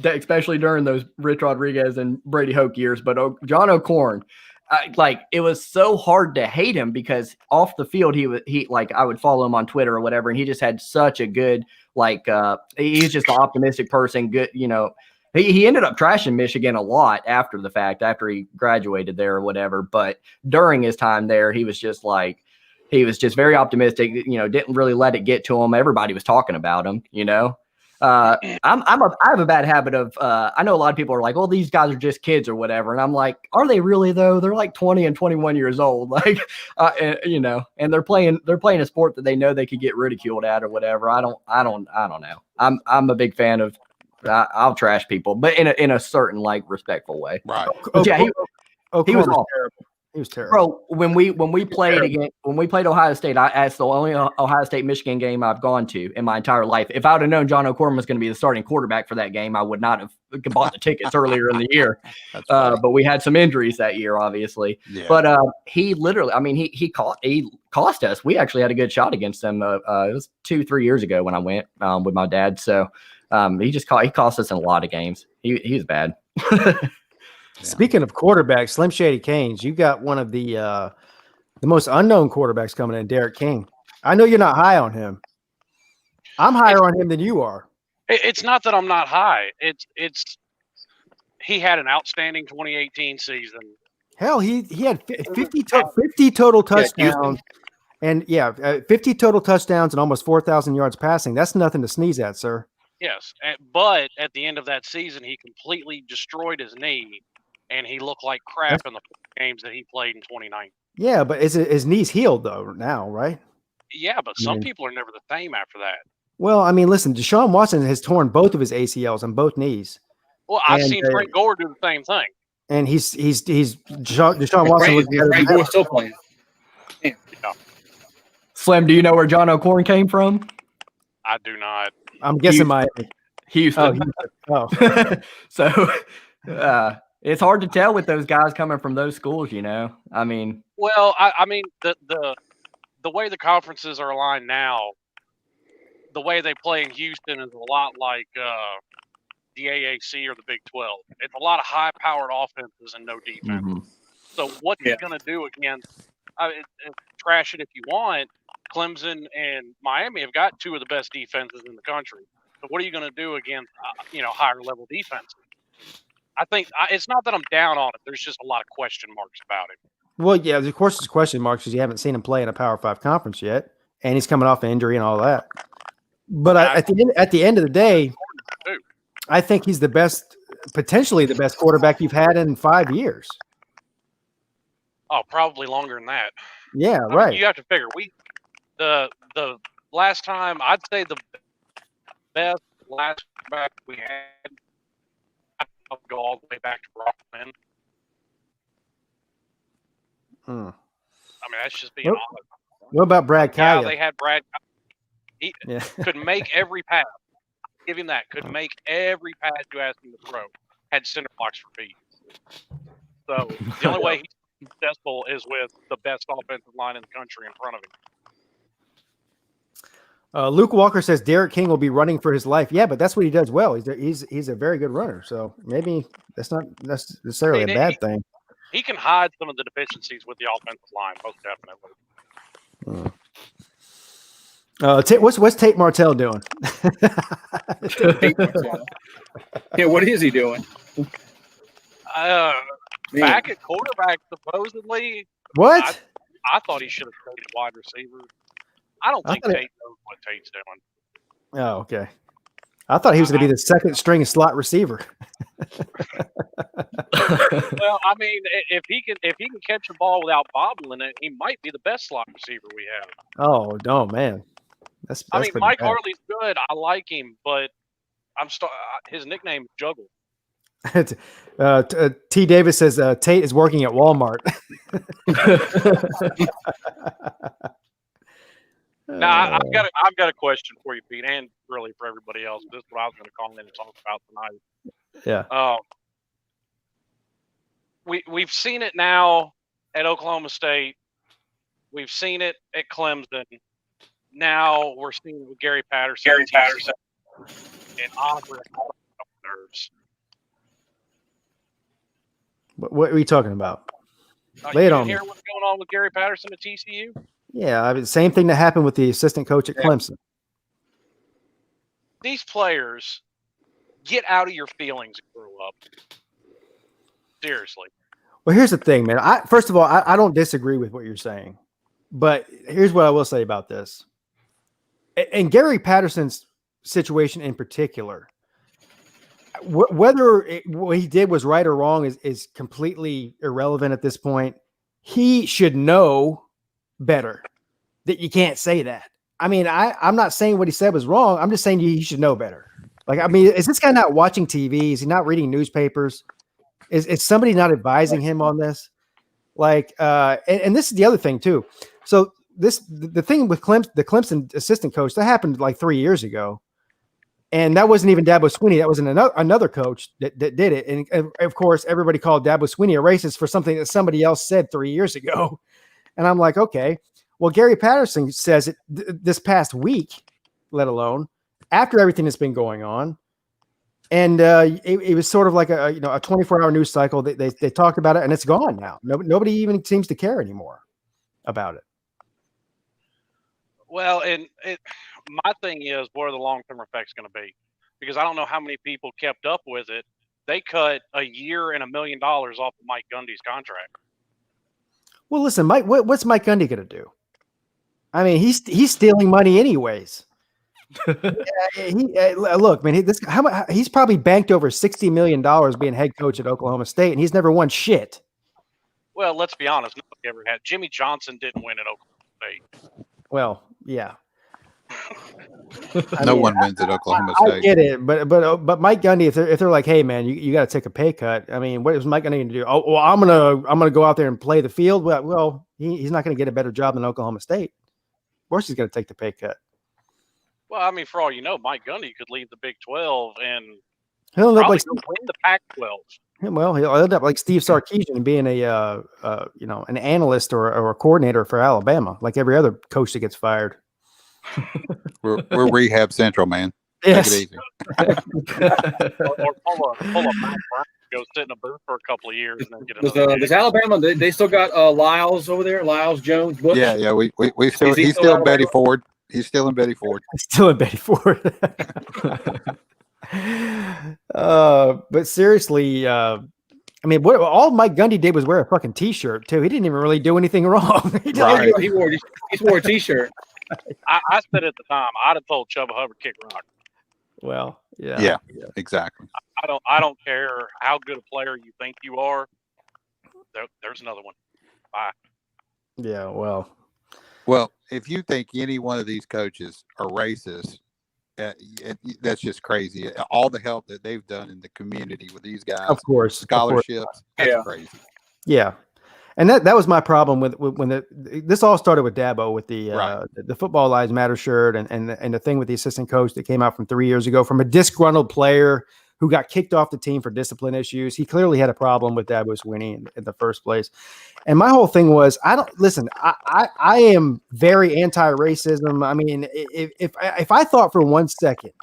especially during those Rich Rodriguez and Brady Hoke years. But John O'Corn, it was so hard to hate him because off the field I would follow him on Twitter or whatever, and he just had such a good he's just an optimistic person. Good, he ended up trashing Michigan a lot after the fact, after he graduated there or whatever. But during his time there, he was just very optimistic. Didn't really let it get to him. Everybody was talking about him. I have a bad habit of I know a lot of people are like, well, these guys are just kids or whatever, and I'm like, are they really though? They're like 20 and 21 years old, and they're playing a sport that they know they could get ridiculed at or whatever. I don't know. I'm a big fan of I'll trash people, but in a certain respectful way. Right. But yeah, he was awful. terrible. He was terrible. Bro, when we played Ohio State, that's the only Ohio State Michigan game I've gone to in my entire life. If I would have known John O'Corn was going to be the starting quarterback for that game, I would not have bought the tickets earlier in the year. But we had some injuries that year, obviously. Yeah. But he literally, he cost us. We actually had a good shot against them. It was 2-3 years ago when I went with my dad. So he cost us in a lot of games. He was bad. Speaking of quarterbacks, Slim Shady Canes, you got one of the most unknown quarterbacks coming in, Derek King. I know you're not high on him. I'm higher on him than you are. It's not that I'm not high. It's he had an outstanding 2018 season. Hell, he had 50 total touchdowns. And 50 total touchdowns and almost 4,000 yards passing. That's nothing to sneeze at, sir. Yes, but at the end of that season, he completely destroyed his knee. And he looked like crap in the games that he played in 2019. Yeah, but his knee's healed though now, right? Yeah, but some people are never the same after that. Well, listen, Deshaun Watson has torn both of his ACLs on both knees. Well, I've seen Frank Gore do the same thing. And Deshaun Watson. Frank Gore's still playing. Yeah. Slim, do you know where John O'Corn came from? I do not. I'm guessing Miami. Houston. Oh. So. It's hard to tell with those guys coming from those schools, Well, the way the conferences are aligned now, the way they play in Houston is a lot like the AAC or the Big 12. It's a lot of high-powered offenses and no defense. Mm-hmm. So what's he going to do against trash it if you want. Clemson and Miami have got two of the best defenses in the country. So what are you going to do against, higher-level defenses? I think it's not that I'm down on it. There's just a lot of question marks about it. Well, yeah, of course there's question marks because you haven't seen him play in a Power 5 conference yet, and he's coming off an injury and all that. But at the end of the day, I think he's the best potentially the best quarterback you've had in 5 years. Oh, probably longer than that. Yeah, I right. mean, you have to figure the last time I'd say the best last quarterback we had. I'll go all the way back to Brockman. I mean, that's just being honest. What about Brad Kaya? Yeah, they had Brad. He could make every pass. Give him that. Could make every pass you asked him to throw. Had center blocks for feet. So the only way he's successful is with the best offensive line in the country in front of him. Luke Walker says Derek King will be running for his life. Yeah, but that's what he does well. He's a very good runner. So maybe that's not necessarily a bad thing. He can hide some of the deficiencies with the offensive line, most definitely. What's Tate Martell doing? Yeah, what is he doing? Back at quarterback, supposedly. What? I thought he should have stayed at wide receiver. I don't think Tate knows what Tate's doing. Oh, okay. I thought he was going to be the second string slot receiver. Well, I mean, if he can catch a ball without bobbling it, he might be the best slot receiver we have. Oh no, man. That's I mean, Mike bad. Hartley's good. I like him, but his nickname is Juggle. T. Davis says Tate is working at Walmart. Now, I've got a question for you, Pete, and really for everybody else. This is what I was going to call in and talk about tonight. Yeah. We've seen it now at Oklahoma State. We've seen it at Clemson. Now we're seeing it with Gary Patterson. And honestly, nerves. What are you talking about? Lay it on me. Hear what's going on with Gary Patterson at TCU? Yeah, I mean, same thing that happened with the assistant coach at Clemson. These players, get out of your feelings and grow up. Seriously. Well, here's the thing, man. First of all, I don't disagree with what you're saying, but here's what I will say about this. And Gary Patterson's situation in particular, whether what he did was right or wrong is completely irrelevant at this point. He should know better. That you can't say that. I mean, I'm not saying what he said was wrong. I'm just saying he should know better. Like, I mean, is this guy not watching TV? Is he not reading newspapers? Is somebody not advising him on this? Like, and this is the other thing too. So the thing with the Clemson assistant coach, that happened like 3 years ago. And that wasn't even Dabo Swinney. That was another coach that did it. And of course, everybody called Dabo Swinney a racist for something that somebody else said 3 years ago. And I'm like, okay. Well, Gary Patterson says it this past week, let alone after everything that's been going on. And it was sort of like a 24-hour news cycle. They talked about it, and it's gone now. Nobody even seems to care anymore about it. Well, and my thing is, what are the long-term effects going to be? Because I don't know how many people kept up with it. They cut $1 year and $1 million off of Mike Gundy's contract. Well, listen, Mike. What's Mike Gundy going to do? I mean, he's stealing money anyways. Look, man. He's probably banked over $60 million being head coach at Oklahoma State, and he's never won shit. Well, let's be honest. Nobody ever had. Jimmy Johnson didn't win at Oklahoma State. Well, yeah. No one wins at Oklahoma State. I get it, but Mike Gundy, if they're like, hey man, you got to take a pay cut. I mean, what is Mike Gundy going to do? Oh, well, I'm gonna go out there and play the field. Well, he's not going to get a better job than Oklahoma State. Of course, he's going to take the pay cut. Well, I mean, for all you know, Mike Gundy could leave the Big 12 and he'll end up like win the Pac-12. Well, he'll end up like Steve Sarkisian and being an analyst or a coordinator for Alabama, like every other coach that gets fired. We're rehab central, man. Yes. Take it easy. or pull a Matt Brown, go sit in a booth for a couple of years and then get another. Does Alabama? They still got Lyles over there. Lyles Jones. Butch? Yeah. We still. He's still in Betty Ford. He's still in Betty Ford. Still in Betty Ford. But seriously, I mean, what all Mike Gundy did was wear a fucking T-shirt too. He didn't even really do anything wrong. Right. He wore a T-shirt. I said at the time, I'd have told Chubba Hubbard kick rock. Well, Yeah, exactly. I don't care how good a player you think you are. There's another one. Bye. Yeah, well, if you think any one of these coaches are racist, that's just crazy. All the help that they've done in the community with these guys, of course, scholarships, that's crazy. Yeah. And that was my problem with when this all started with Dabo with the Football Lives Matter shirt and the thing with the assistant coach that came out from 3 years ago from a disgruntled player who got kicked off the team for discipline issues. He clearly had a problem with Dabo Swinney in the first place. And my whole thing was, I am very anti-racism. I mean, if I thought for 1 second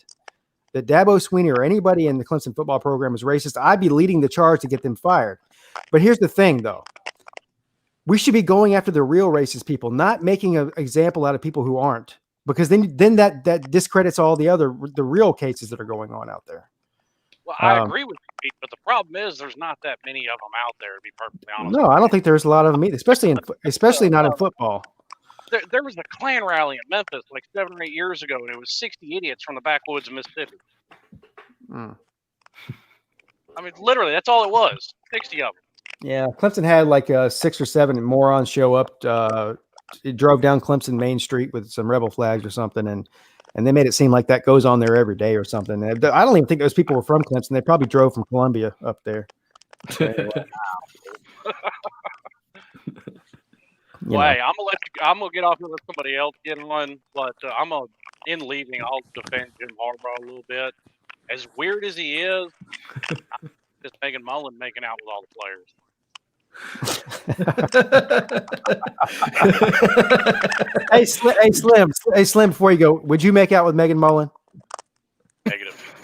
that Dabo Swinney or anybody in the Clemson football program is racist, I'd be leading the charge to get them fired. But here's the thing, though. We should be going after the real racist people, not making an example out of people who aren't, because then that discredits all the real cases that are going on out there. Well, I agree with you, Pete, but the problem is there's not that many of them out there, to be perfectly honest. No, I don't think there's a lot of them either, especially not in football. There was a Klan rally in Memphis like 7 or 8 years ago, and it was 60 idiots from the backwoods of Mississippi. I mean, literally, that's all it was. 60 of them. Yeah, Clemson had like 6 or 7 morons show up. It drove down Clemson Main Street with some rebel flags or something, and they made it seem like that goes on there every day or something. I don't even think those people were from Clemson. They probably drove from Columbia up there. Anyway. Hey, I'm gonna get off and let somebody else get on, but in leaving, I'll defend Jim Harbaugh a little bit. As weird as he is, just Megan Mullen making out with all the players. Hey, Slim, before you go, would you make out with Megan Mullen? Negative.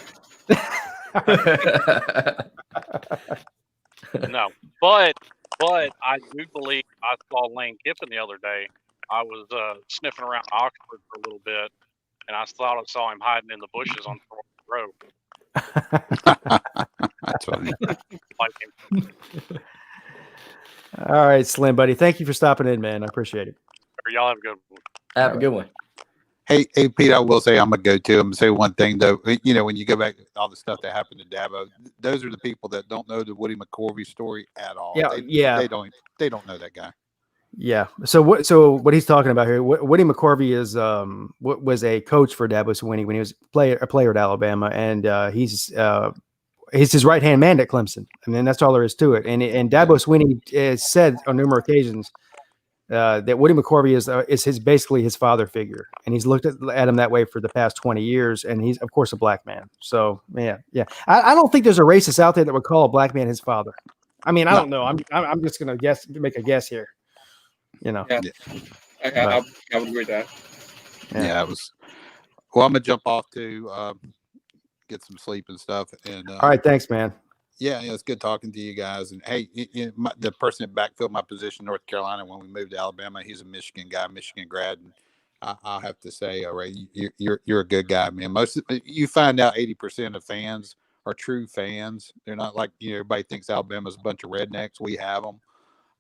No, but I do believe I saw Lane Kiffin the other day. I was sniffing around Oxford for a little bit, and I thought I saw him hiding in the bushes on the road. That's funny. All right, Slim, buddy. Thank you for stopping in, man. I appreciate it. Y'all have a good one. Have a good one. Hey, Pete, I will say I'm going to go to him and say one thing, though. You know, when you go back to all the stuff that happened to Dabo, those are the people that don't know the Woody McCorvey story at all. They don't know that guy. Yeah. So what he's talking about here, Woody McCorvey is was a coach for Dabo Swinney when he was a player at Alabama, and he's his right-hand man at Clemson. I mean, that's all there is to it. And Dabo Swinney has said on numerous occasions that Woody McCorvey is basically his father figure, and he's looked at him that way for the past 20 years. And he's, of course, a black man. So yeah. I don't think there's a racist out there that would call a black man his father. I mean, I don't know. I'm just gonna make a guess here. You know. Yeah. I would agree with that. Yeah, it was. Well, I'm gonna jump off to get some sleep and stuff. And all right, thanks, man. Yeah, it's good talking to you guys. And hey, the person that backfilled my position in North Carolina when we moved to Alabama, he's a Michigan guy, Michigan grad. And I'll have to say, Ray, you're a good guy, man. You find out 80% of fans are true fans. They're not like everybody thinks Alabama's a bunch of rednecks. We have them.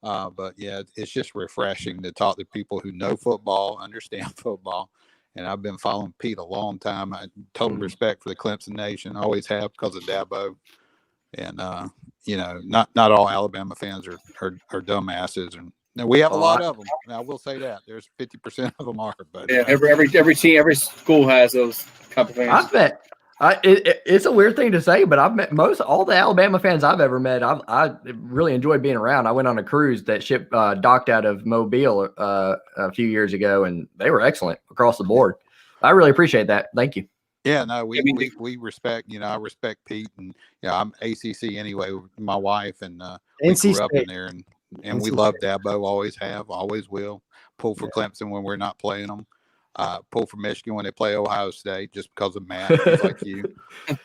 But yeah, it's just refreshing to talk to people who know football, understand football. And I've been following Pete a long time. I total respect for the Clemson Nation. I always have because of Dabo. And not all Alabama fans are dumbasses. And we have a lot of them. I will say that there's 50% of them are. But yeah, every team, every school has those couple fans. I bet. It's a weird thing to say, but I've met all the Alabama fans I've ever met. I really enjoyed being around. I went on a cruise that ship docked out of Mobile a few years ago, and they were excellent across the board. I really appreciate that. Thank you. Yeah, no, we respect. I respect Pete, and I'm ACC anyway with my wife, and we grew up in there, and we love Dabo. Always have, always will. Pull for Clemson when we're not playing them. Pull for Michigan when they play Ohio State just because of Matt, like you.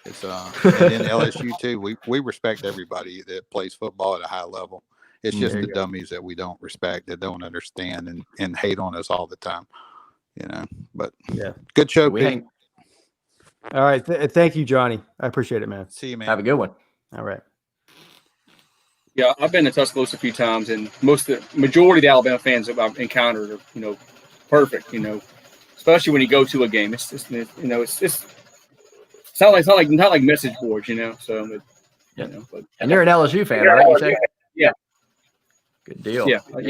It's and then LSU too. We respect everybody that plays football at a high level. It's just the dummies that we don't respect, that don't understand and hate on us all the time. But good show, Pete. All right, thank you, Johnny. I appreciate it, man. See you, man. Have a good one. All right. Yeah, I've been to Tuscaloosa a few times, and the majority of the Alabama fans that I've encountered are, perfect. Especially when you go to a game, it's just, it's It's not like message boards, you know. So, but, and you're an LSU fan, right? You say? Yeah. Good deal. Yeah. I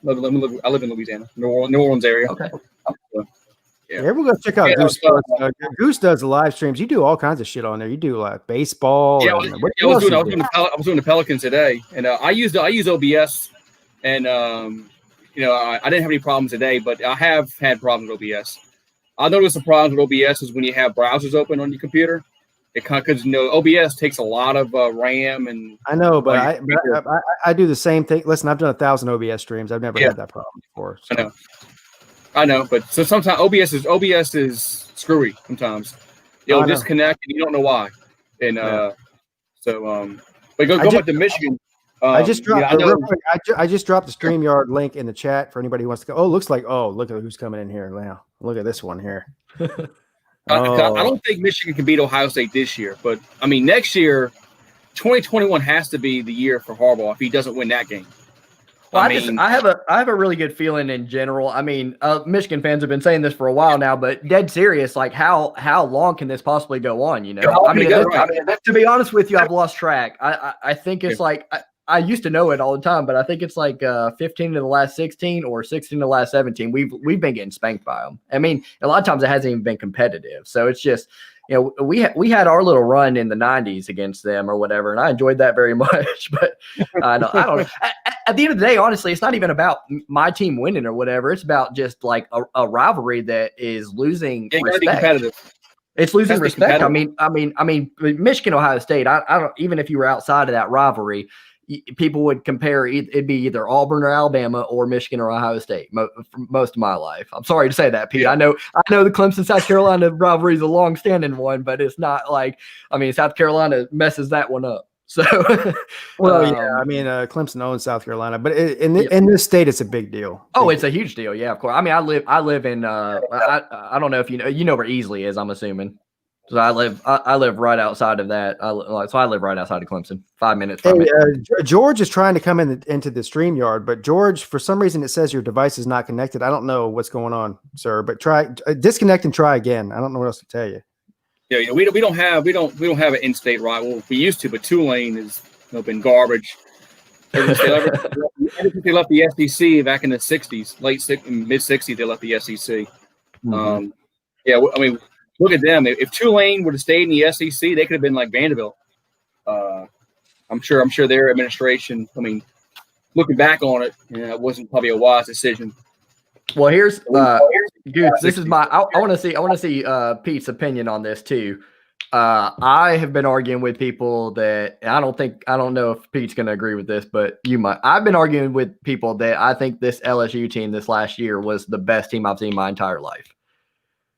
live in Louisiana, New Orleans area. Okay. So, yeah, everyone go check out Goose Sports. Goose does the live streams. You do all kinds of shit on there. You do like baseball. Yeah, I was doing the Pelicans today, and I use OBS, and I didn't have any problems today, but I have had problems with OBS. I noticed the problem with OBS is when you have browsers open on your computer. Because OBS takes a lot of RAM, and I know, but I do the same thing. Listen, I've done 1,000 OBS streams. I've never had that problem before. So. I know, but so sometimes OBS is screwy. Sometimes you'll disconnect and you don't know why. And but go back to Michigan. I just dropped I just dropped the StreamYard link in the chat for anybody who wants to go. Look at who's coming in here now. Look at this one here. I don't think Michigan can beat Ohio State this year, but I mean next year, 2021 has to be the year for Harbaugh if he doesn't win that game. Well, I have a really good feeling in general. I mean, Michigan fans have been saying this for a while now, but dead serious. Like, how long can this possibly go on? You know, to be honest with you, I've lost track. I think it's like I used to know it all the time, but I think it's like 15 to the last 16 or 16 to the last 17. We've been getting spanked by them. I mean, a lot of times it hasn't even been competitive. So it's just, we had our little run in the 90s against them or whatever, and I enjoyed that very much. But I don't know. At the end of the day, honestly, it's not even about my team winning or whatever. It's about just like a rivalry that is losing respect. Competitive. It's losing respect. I mean, Michigan, Ohio State. I don't, even if you were outside of that rivalry, people would compare it'd be either Auburn or Alabama or Michigan or Ohio State for most of my life. I'm sorry to say that, Pete. Yeah. I know the Clemson South Carolina rivalry is a long-standing one, but it's not like, I mean, South Carolina messes that one up. So, I mean, Clemson owns South Carolina, but in this state, it's a big deal. Oh, it's a huge deal. Yeah, of course. I mean, I live in I don't know if you know where Easley is. I'm assuming. So I live right outside of that. I live right outside of Clemson. 5 minutes. George is trying to come into the StreamYard, but George, for some reason, it says your device is not connected. I don't know what's going on, sir. But try disconnect and try again. I don't know what else to tell you. Yeah, we don't have an in-state rival. We used to, but Tulane has been garbage. Ever since they left the SEC back in the '60s, mid '60s, they left the SEC. Mm-hmm. I mean. Look at them. If Tulane would have stayed in the SEC, they could have been like Vanderbilt. I'm sure their administration. I mean, looking back on it, it wasn't probably a wise decision. Well, here's Goose. This is my. I want to see Pete's opinion on this too. I have been arguing with people that I don't know if Pete's going to agree with this, but you might. I've been arguing with people that I think this LSU team this last year was the best team I've seen my entire life.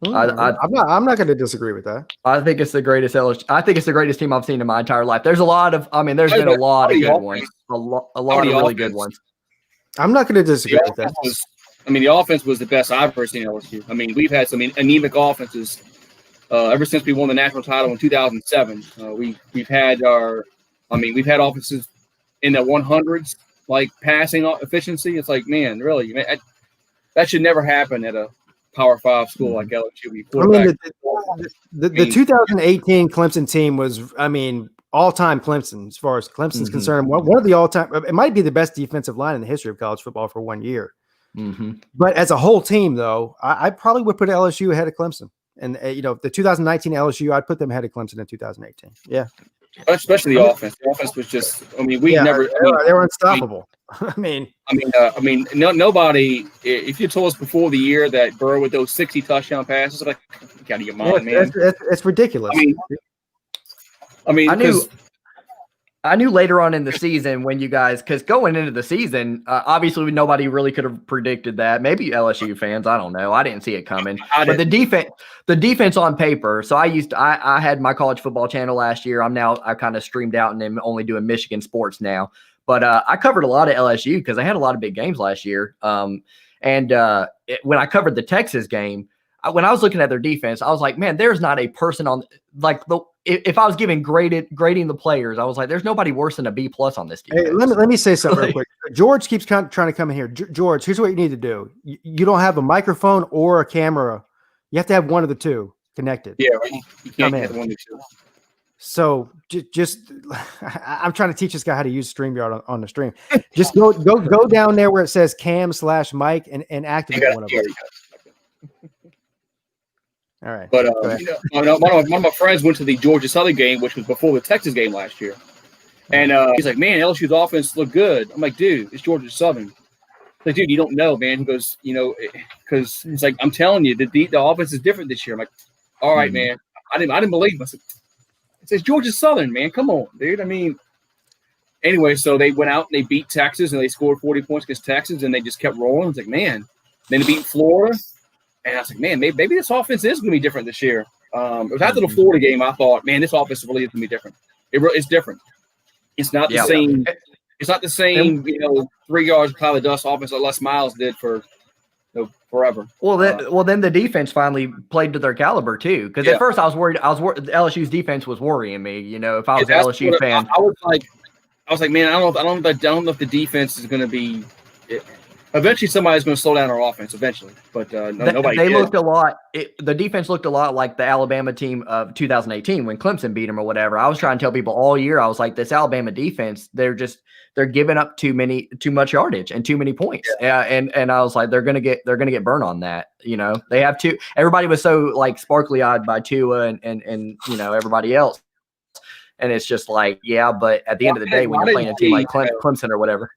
I'm not going to disagree with that. I think it's the greatest I think it's the greatest team I've seen in my entire life. There's a lot of, there's been a lot of good ones, a lot of really good ones. I'm not going to disagree with that. The offense was the best I've ever seen at LSU. I mean, we've had some anemic offenses ever since we won the national title in 2007. We've had offenses in the 100s, like passing efficiency. It's like, man, really, that should never happen at a Power 5 school like LSU. The 2018 Clemson team was, all-time Clemson as far as Clemson's concerned. One of the all-time, it might be the best defensive line in the history of college football for 1 year. Mm-hmm. But as a whole team, though, I probably would put LSU ahead of Clemson. And the 2019 LSU, I'd put them ahead of Clemson in 2018. Yeah, especially the offense. The offense was just, they were unstoppable. Nobody. If you told us before the year that Burrow would those 60 touchdown passes, like, get out of your mind, man. It's ridiculous. I knew later on in the season when you guys, because going into the season, obviously nobody really could have predicted that. Maybe LSU fans, I don't know. I didn't see it coming. But the defense on paper. So I had my college football channel last year. I kind of streamed out and am only doing Michigan sports now. But I covered a lot of LSU because they had a lot of big games last year. When I covered the Texas game, when I was looking at their defense, I was like, man, there's not a person on if I was grading the players, I was like, there's nobody worse than a B+ on this defense. Hey, let me say something real quick. George keeps trying to come in here. George, here's what you need to do. You don't have a microphone or a camera. You have to have one of the two. connected. Yeah, right. You can't Come get in. one or two. So just I'm trying to teach this guy how to use StreamYard on the stream. Just go down there where it says Cam/Mike and activate one of them. All right. But one of my friends went to the Georgia Southern game, which was before the Texas game last year. And he's like, man, LSU's offense looked good. I'm like, dude, it's Georgia Southern. I'm like, dude, you don't know, man. He goes, because he's like, I'm telling you, the offense is different this year. I'm like, all right, man. I didn't believe him. I said, it's Georgia Southern, man. Come on, dude. I mean, anyway, so they went out and they beat Texas and they scored 40 points against Texas and they just kept rolling. I was like, man. Then they beat Florida. And I was like, man, maybe this offense is going to be different this year. It was after the Florida game, I thought, man, this offense really is going to be different. It's different. It's not the same. It's not the same, 3 yards of cloud of dust offense that Les Miles did for forever. Well, then the defense finally played to their caliber too. Because at first I was worried. LSU's defense was worrying me. If I was an LSU fan, I was like, man, I don't know if the defense is going to be. Eventually, somebody's going to slow down our offense. Eventually, but nobody. They looked a lot. The defense looked a lot like the Alabama team of 2018 when Clemson beat them or whatever. I was trying to tell people all year. I was like, this Alabama defense, they're giving up too much yardage and too many points. And I was like, they're gonna get burned on that. They have to. Everybody was so like sparkly eyed by Tua and everybody else. And it's just like, yeah, but at the end of the day, when you're playing a team like Clemson or whatever.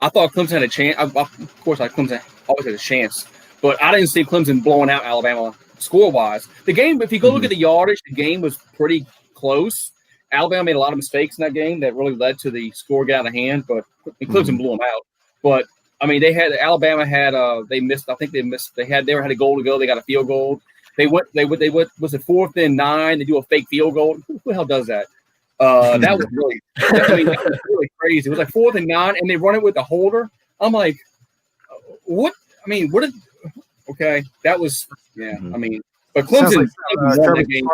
I thought Clemson had a chance. Of course, Clemson always had a chance, but I didn't see Clemson blowing out Alabama score-wise. The game, if you go look at the yardage, the game was pretty close. Alabama made a lot of mistakes in that game that really led to the score getting out of hand, but Clemson blew them out. But I mean, Alabama had they missed. I think they missed. They had a goal to go. They got a field goal. They went. Was it 4th and 9? They do a fake field goal. Who the hell does that? That was really, that was really crazy. It was like 4th and 9, and they run it with the holder. I'm like, what? I mean, okay, that was, yeah. I mean, but Clemson won that game,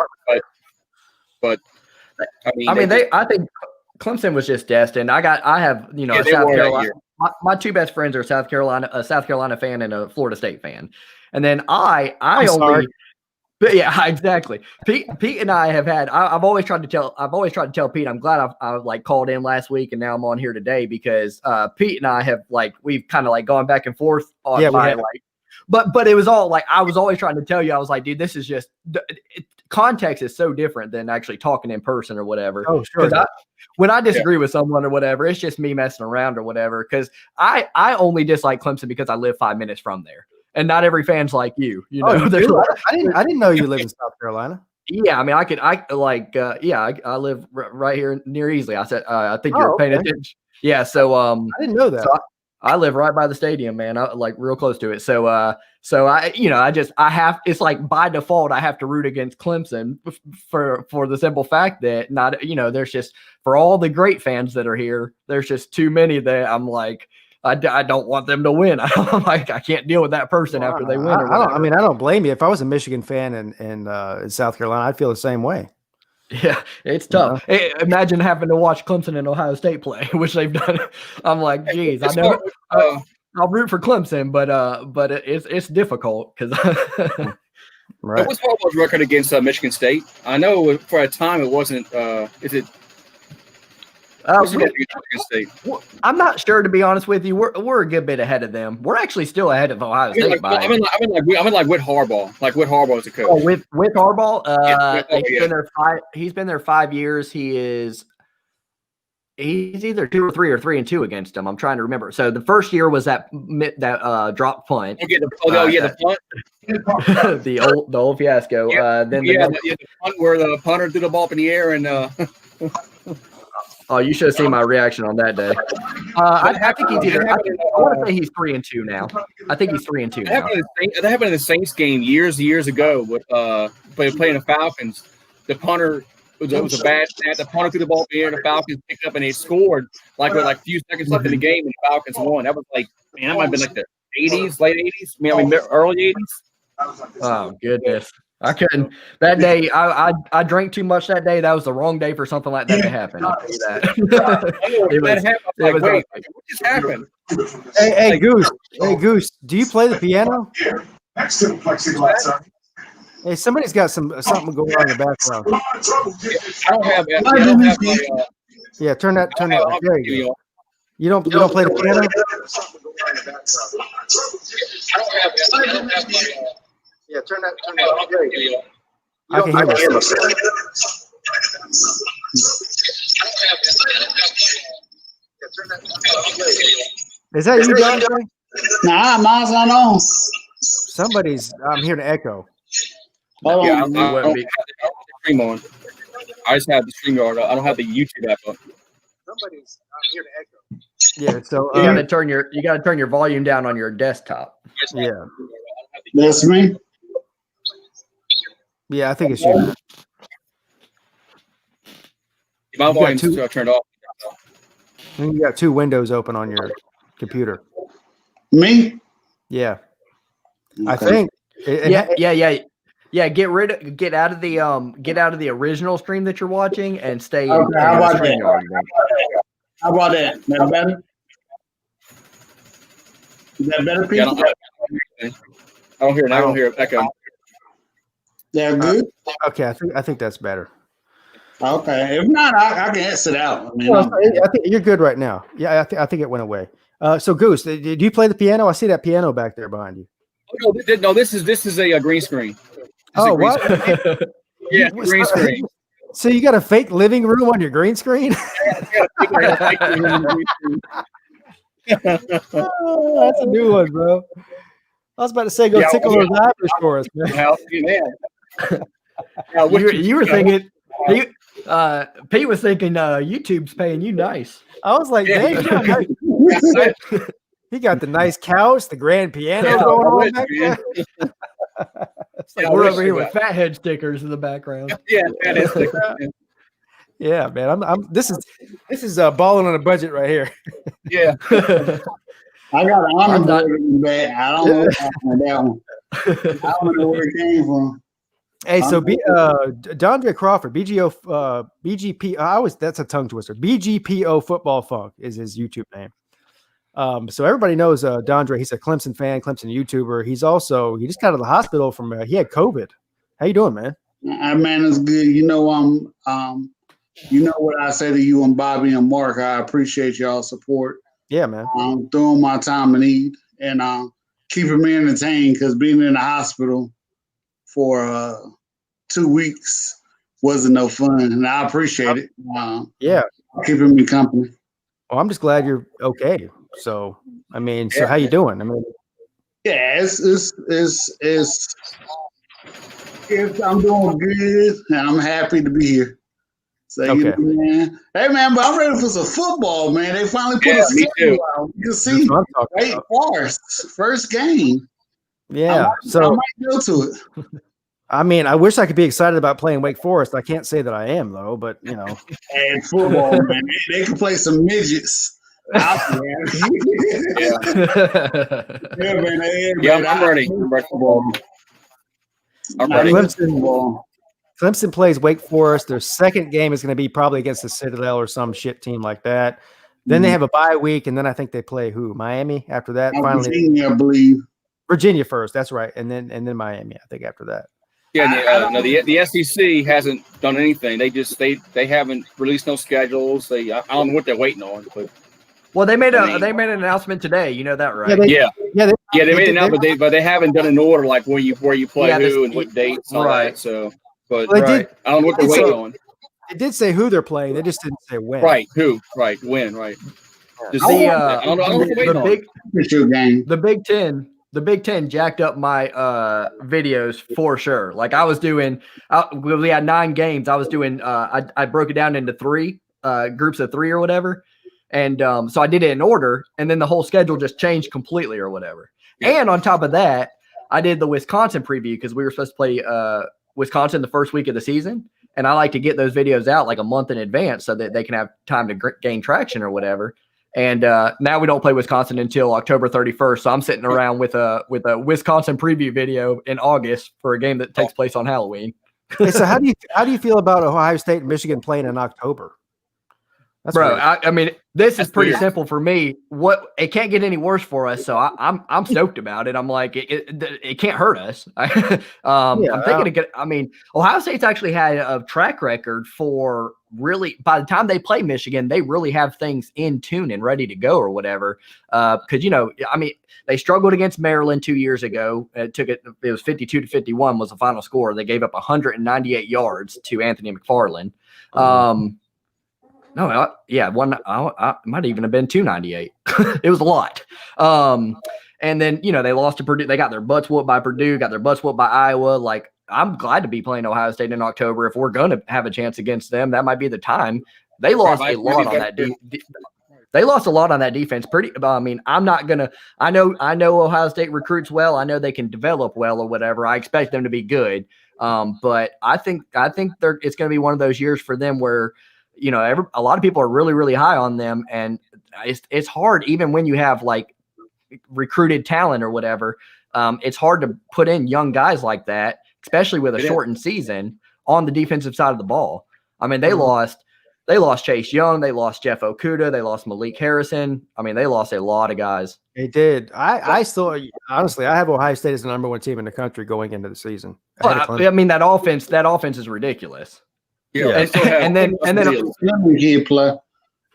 but I think Clemson was just destined. I have South Carolina. My two best friends are a South Carolina fan and a Florida State fan, and then I only. But yeah, exactly. Pete and I have had. I've always tried to tell Pete. I'm glad I like called in last week and now I'm on here today because Pete and I have we've kind of gone back and forth on but it was all I was always trying to tell you. I was like, dude, this is just context is so different than actually talking in person or whatever. Oh, sure. When I disagree with someone or whatever, it's just me messing around or whatever. Because I only dislike Clemson because I live 5 minutes from there. And not every fan's like you. I didn't know you live in South Carolina. Yeah, I mean, I live right here near Easley. I said, I think you're paying attention. Yeah, so I didn't know that. So I live right by the stadium, man. I real close to it. So I have. It's like by default, I have to root against Clemson for the simple fact that there's just for all the great fans that are here, there's just too many that I'm like. I don't want them to win. I'm like, I can't deal with that person after they win. I don't blame you. If I was a Michigan fan in South Carolina, I'd feel the same way. Yeah, it's tough. Hey, imagine having to watch Clemson and Ohio State play, which they've done. I'm like, geez, I know. I'll root for Clemson, but it's difficult because. Right. What's Harbaugh's record against Michigan State? I know for a time it wasn't. Is it? I'm not sure, to be honest with you. We're a good bit ahead of them. We're actually still ahead of Ohio State. I mean, with Harbaugh. Like with Harbaugh as a coach. Oh, with Harbaugh, he's been there 5 years. He's either 2 or 3 or 3-2 against them. I'm trying to remember. So the first year was that drop punt. The punt. the old fiasco. The punt where the punter threw the ball up in the air and. Oh, you should have seen my reaction on that day. I think he's either. I want to say he's 3-2 now. I think he's 3-2 now. That happened in the Saints game years ago with playing the Falcons. The punter it was a bad snap. The punter threw the ball in the air. The Falcons picked up and they scored with a few seconds left in the game, and the Falcons won. That was that might have been the 80s, late 80s. I mean, early 80s. Oh goodness. I couldn't. That day, I drank too much that day. That was the wrong day for something like that to happen. I'll tell you that. What just happened? Hey, Goose. Hey, Goose. Do you play the piano? Next to the plexiglass. Hey, somebody's got something going on in the background. I don't have my. Yeah, turn that. There you go. You don't play the piano? Yeah, turn that. There you go. I can hear myself. Is that you, John? Nah, mine's not on. I'm hearing an echo. Hold Yeah, on. I don't have the stream on. I just have the StreamYard. I don't have the YouTube app on. I'm hearing an echo. Yeah, so you gotta turn your volume down on your desktop. Yeah. That's me. Yeah, I think it's you. My volume's turned off. You got two windows open on your computer. Me? Yeah. Okay. I think. Yeah. Get out of the original stream that you're watching and stay. Okay, how about that? How about that? That better? Is that better, people? I don't hear it. I don't hear it. Echo. They're good. Okay, I think that's better. Okay, if not, I can exit out. I mean, I think you're good right now. Yeah, I think it went away. So Goose, did you play the piano? I see that piano back there behind you. No, this is a green screen. What? Yeah, green screen. So you got a fake living room on your green screen? Oh, that's a new one, bro. I was about to say, tickle those Irish for us, man. You were thinking, Pete was thinking YouTube's paying you nice. I was like, dang, he got the nice couch, the grand piano going on back there. We're over here with fathead stickers in the background. Yeah, fathead stickers. Yeah, man. This is balling on a budget right here. Yeah. I got an honor board in the bag. I don't know that one. I don't know where it came from. Hey, so Dondre Crawford, BGP. That's a tongue twister. BGPO Football Funk is his YouTube name. So everybody knows Dondre. He's a Clemson fan, Clemson YouTuber. He just got out of the hospital from he had COVID. How you doing, man? Man, it's good. You know, you know what I say to you and Bobby and Mark. I appreciate y'all's support. Yeah, man. Throwing my time in need and keeping me entertained because being in the hospital for 2 weeks wasn't no fun, and I appreciate it. Yeah, keeping me company. Well, I'm just glad you're okay. So, I mean, so how you doing? I mean, yeah, it's I'm doing good, and I'm happy to be here. So, okay. Man. Hey, man, but I'm ready for some football, man. They finally put a schedule out. You can see, Wake Forest, first game. Yeah, I might go to it. I mean, I wish I could be excited about playing Wake Forest. I can't say that I am, though, but, you know. And football, man, they can play some midgets out there. Yeah, man. I'm ready. I'm ready for ball. I'm ready. Clemson plays Wake Forest. Their second game is going to be probably against the Citadel or some shit team like that. Then they have a bye week, and then I think they play who? Miami after that. Finally, Virginia, I believe. Virginia first. That's right, and then Miami. I think after that. Yeah, the SEC hasn't done anything. They haven't released no schedules. I don't know what they're waiting on. But well, they made an announcement today. You know that, right? They made an announcement, but they haven't done an order like where you play who and what dates. Right. That, so, but I don't know what they're waiting on. It did say who they're playing. They just didn't say when. Right. Who? Right. When? Right. The Big Ten jacked up my videos for sure. Like I was doing, we had 9 games. I was doing, I broke it down into 3 groups of 3 or whatever. And so I did it in order, and then the whole schedule just changed completely or whatever. Yeah. And on top of that, I did the Wisconsin preview because we were supposed to play Wisconsin the first week of the season. And I like to get those videos out like a month in advance so that they can have time to gain traction or whatever. And now we don't play Wisconsin until October 31st. So I'm sitting around with a Wisconsin preview video in August for a game that takes place on Halloween. Hey, so how do you feel about Ohio State and Michigan playing in October? Bro, I mean, this is pretty weird. simple for me. It can't get any worse for us, so I'm stoked about it. I'm like, it can't hurt us. I'm thinking I mean, Ohio State's actually had a track record for really. By the time they play Michigan, they really have things in tune and ready to go or whatever. Because I mean, they struggled against Maryland 2 years ago. It was 52-51 was the final score. They gave up 198 yards to Anthony McFarland. No, I might even have been 298. It was a lot. And then, they lost to Purdue. They got their butts whooped by Purdue, got their butts whooped by Iowa. Like, I'm glad to be playing Ohio State in October. If we're going to have a chance against them, that might be the time. They lost a lot on that They lost a lot on that defense. I mean, I'm not going to – I know Ohio State recruits well. I know they can develop well or whatever. I expect them to be good. But I think it's going to be one of those years for them where – a lot of people are really, really high on them, and it's hard even when you have like recruited talent or whatever. It's hard to put in young guys like that, especially with a shortened season on the defensive side of the ball. I mean, they lost Chase Young, they lost Jeff Okuda, they lost Malik Harrison. I mean, they lost a lot of guys. They did. I still honestly, I have Ohio State as the number one team in the country going into the season. I mean, that offense is ridiculous. Yeah, and then he play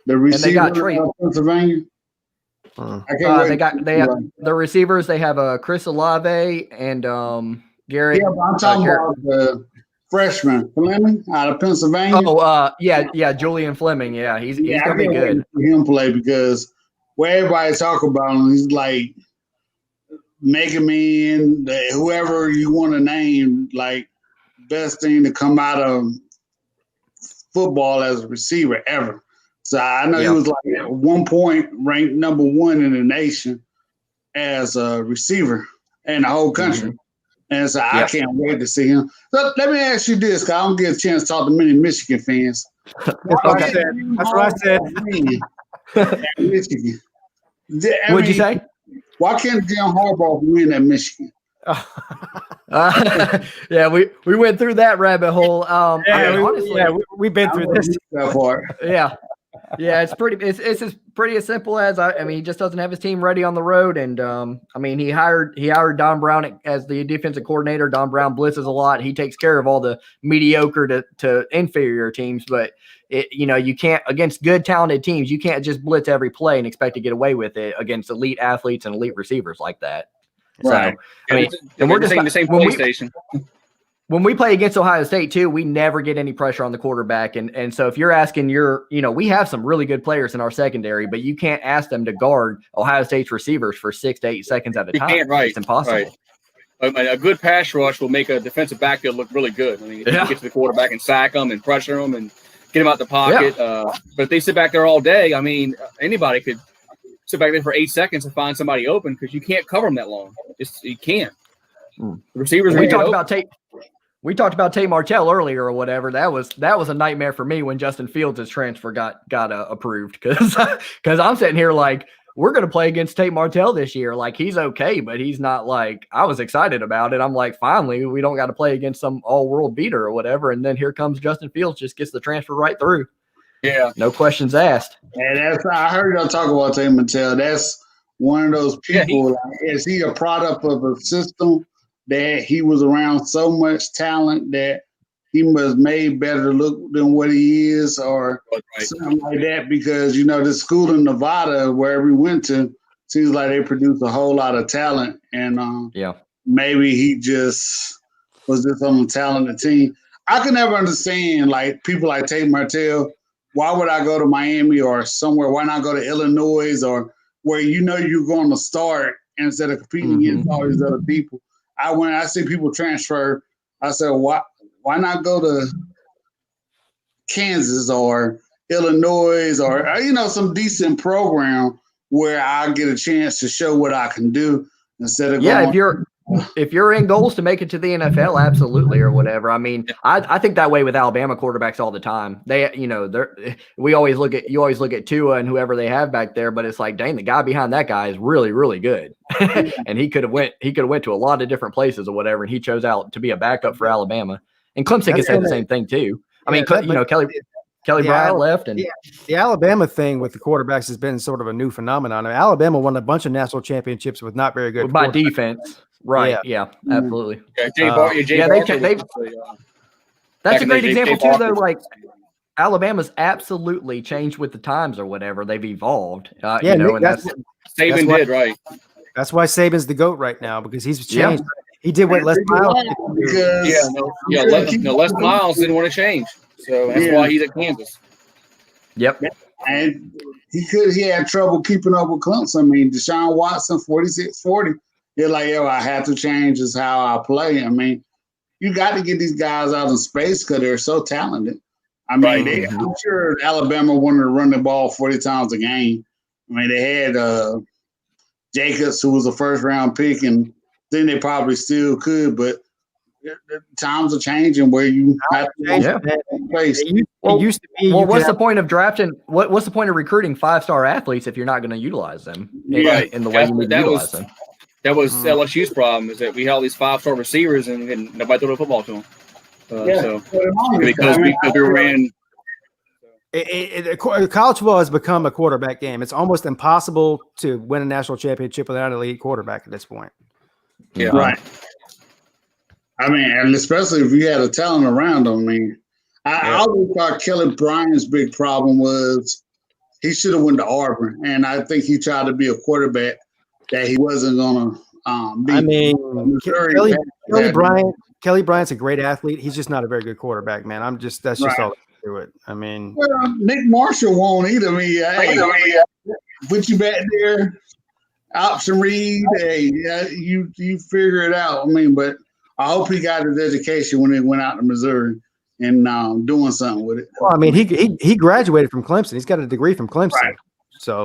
the receiver. And they got Trey Pennsylvania. They have the receivers. They have Chris Olave and Garrett. Yeah, but I'm talking about the freshman Fleming out of Pennsylvania. Oh, Julian Fleming. Yeah, he's gonna be good. Him play because where everybody talk about him, he's like Mega Man, whoever you want to name, like best thing to come out of football as a receiver ever. So I know he was like at one point ranked number one in the nation as a receiver in the whole country. And so I can't wait to see him. So let me ask you this, because I don't get a chance to talk to many Michigan fans. That's what I said. Michigan. What'd you say? Why can't Jim Harbaugh win at Michigan? Yeah, we went through that rabbit hole. Honestly, we've been through this. Yeah, it's pretty as simple as I mean, he just doesn't have his team ready on the road, and I mean, he hired Don Brown as the defensive coordinator. Don Brown blitzes a lot. He takes care of all the mediocre to inferior teams, but you can't, against good talented teams, you can't just blitz every play and expect to get away with it against elite athletes and elite receivers like that. Right. So, I mean, and we're just the same PlayStation. When we play against Ohio State too, we never get any pressure on the quarterback. And so if you're asking we have some really good players in our secondary, but you can't ask them to guard Ohio State's receivers for 6 to 8 seconds at a time. You can't, right. It's impossible. Right. A good pass rush will make a defensive backfield look really good. I mean, you get to the quarterback and sack them and pressure them and get them out the pocket. But if they sit back there all day, I mean, anybody could sit back there for 8 seconds and find somebody open because you can't cover them that long. You can't. The receivers. We talked about Tate Martell earlier or whatever. That was a nightmare for me when Justin Fields' transfer got approved because I'm sitting here like, we're going to play against Tate Martell this year. Like, he's okay, but he's not like, I was excited about it. I'm like, finally, we don't got to play against some all-world beater or whatever. And then here comes Justin Fields, just gets the transfer right through. Yeah. No questions asked. And I heard y'all talk about Tate Martell. That's one of those people. Is he a product of a system that he was around so much talent that he must made better look than what he is, or something like that? Because the school in Nevada where we went to seems like they produce a whole lot of talent, and maybe he just was just on a talented team. I can never understand like people like Tate Martell. Why would I go to Miami or somewhere? Why not go to Illinois or where you're going to start instead of competing against all these other people? When I see people transfer, I said, why not go to Kansas or Illinois or some decent program where I get a chance to show what I can do instead of going. If you're in goals to make it to the NFL, absolutely, or whatever. I mean, I think that way with Alabama quarterbacks all the time. You always look at Tua and whoever they have back there, but it's like, dang, the guy behind that guy is really, really good, and he could have went to a lot of different places or whatever, and he chose out to be a backup for Alabama. And Clemson can say the same thing too. I mean, Kelly. Kelly Bryant left, and the Alabama thing with the quarterbacks has been sort of a new phenomenon. I mean, Alabama won a bunch of national championships with not very good by defense. Right. Yeah, absolutely. That's a great example too, though. Like Alabama's absolutely changed with the times or whatever. They've evolved. You know, and that's Saban did, right? That's why Saban's the GOAT right now, because he's changed. He did what Les Miles did. Les Miles didn't want to change. So that's why he's at Kansas. Yep. And he had trouble keeping up with Clemson. I mean, Deshaun Watson, 46-40. They're like, yo, I have to change this how I play. I mean, you got to get these guys out of space because they're so talented. I mean, I'm sure Alabama wanted to run the ball 40 times a game. I mean, they had Jacobs, who was a first-round pick, and then they probably still could, but the times are changing where you have to place. It used to be. Well, what's the point of drafting? What's the point of recruiting 5-star athletes if you're not going to utilize them in the way you need to utilize them? That was LSU's problem, is that we had all these 5-star receivers and nobody threw the football to them. Because we ran. College football has become a quarterback game. It's almost impossible to win a national championship without an elite quarterback at this point. Yeah. Right. I mean, and especially if you had a talent around him. I mean, I always thought Kelly Bryant's big problem was he should have went to Auburn, and I think he tried to be a quarterback that he wasn't going to be. I mean, Kelly Bryant's a great athlete. He's just not a very good quarterback, man. That's just all there to it. I mean, Nick Marshall won't either. I mean, put you back there, option read. Hey, you figure it out. I mean, but I hope he got his education when he went out to Missouri and doing something with it. Well, I mean, he graduated from Clemson. He's got a degree from Clemson.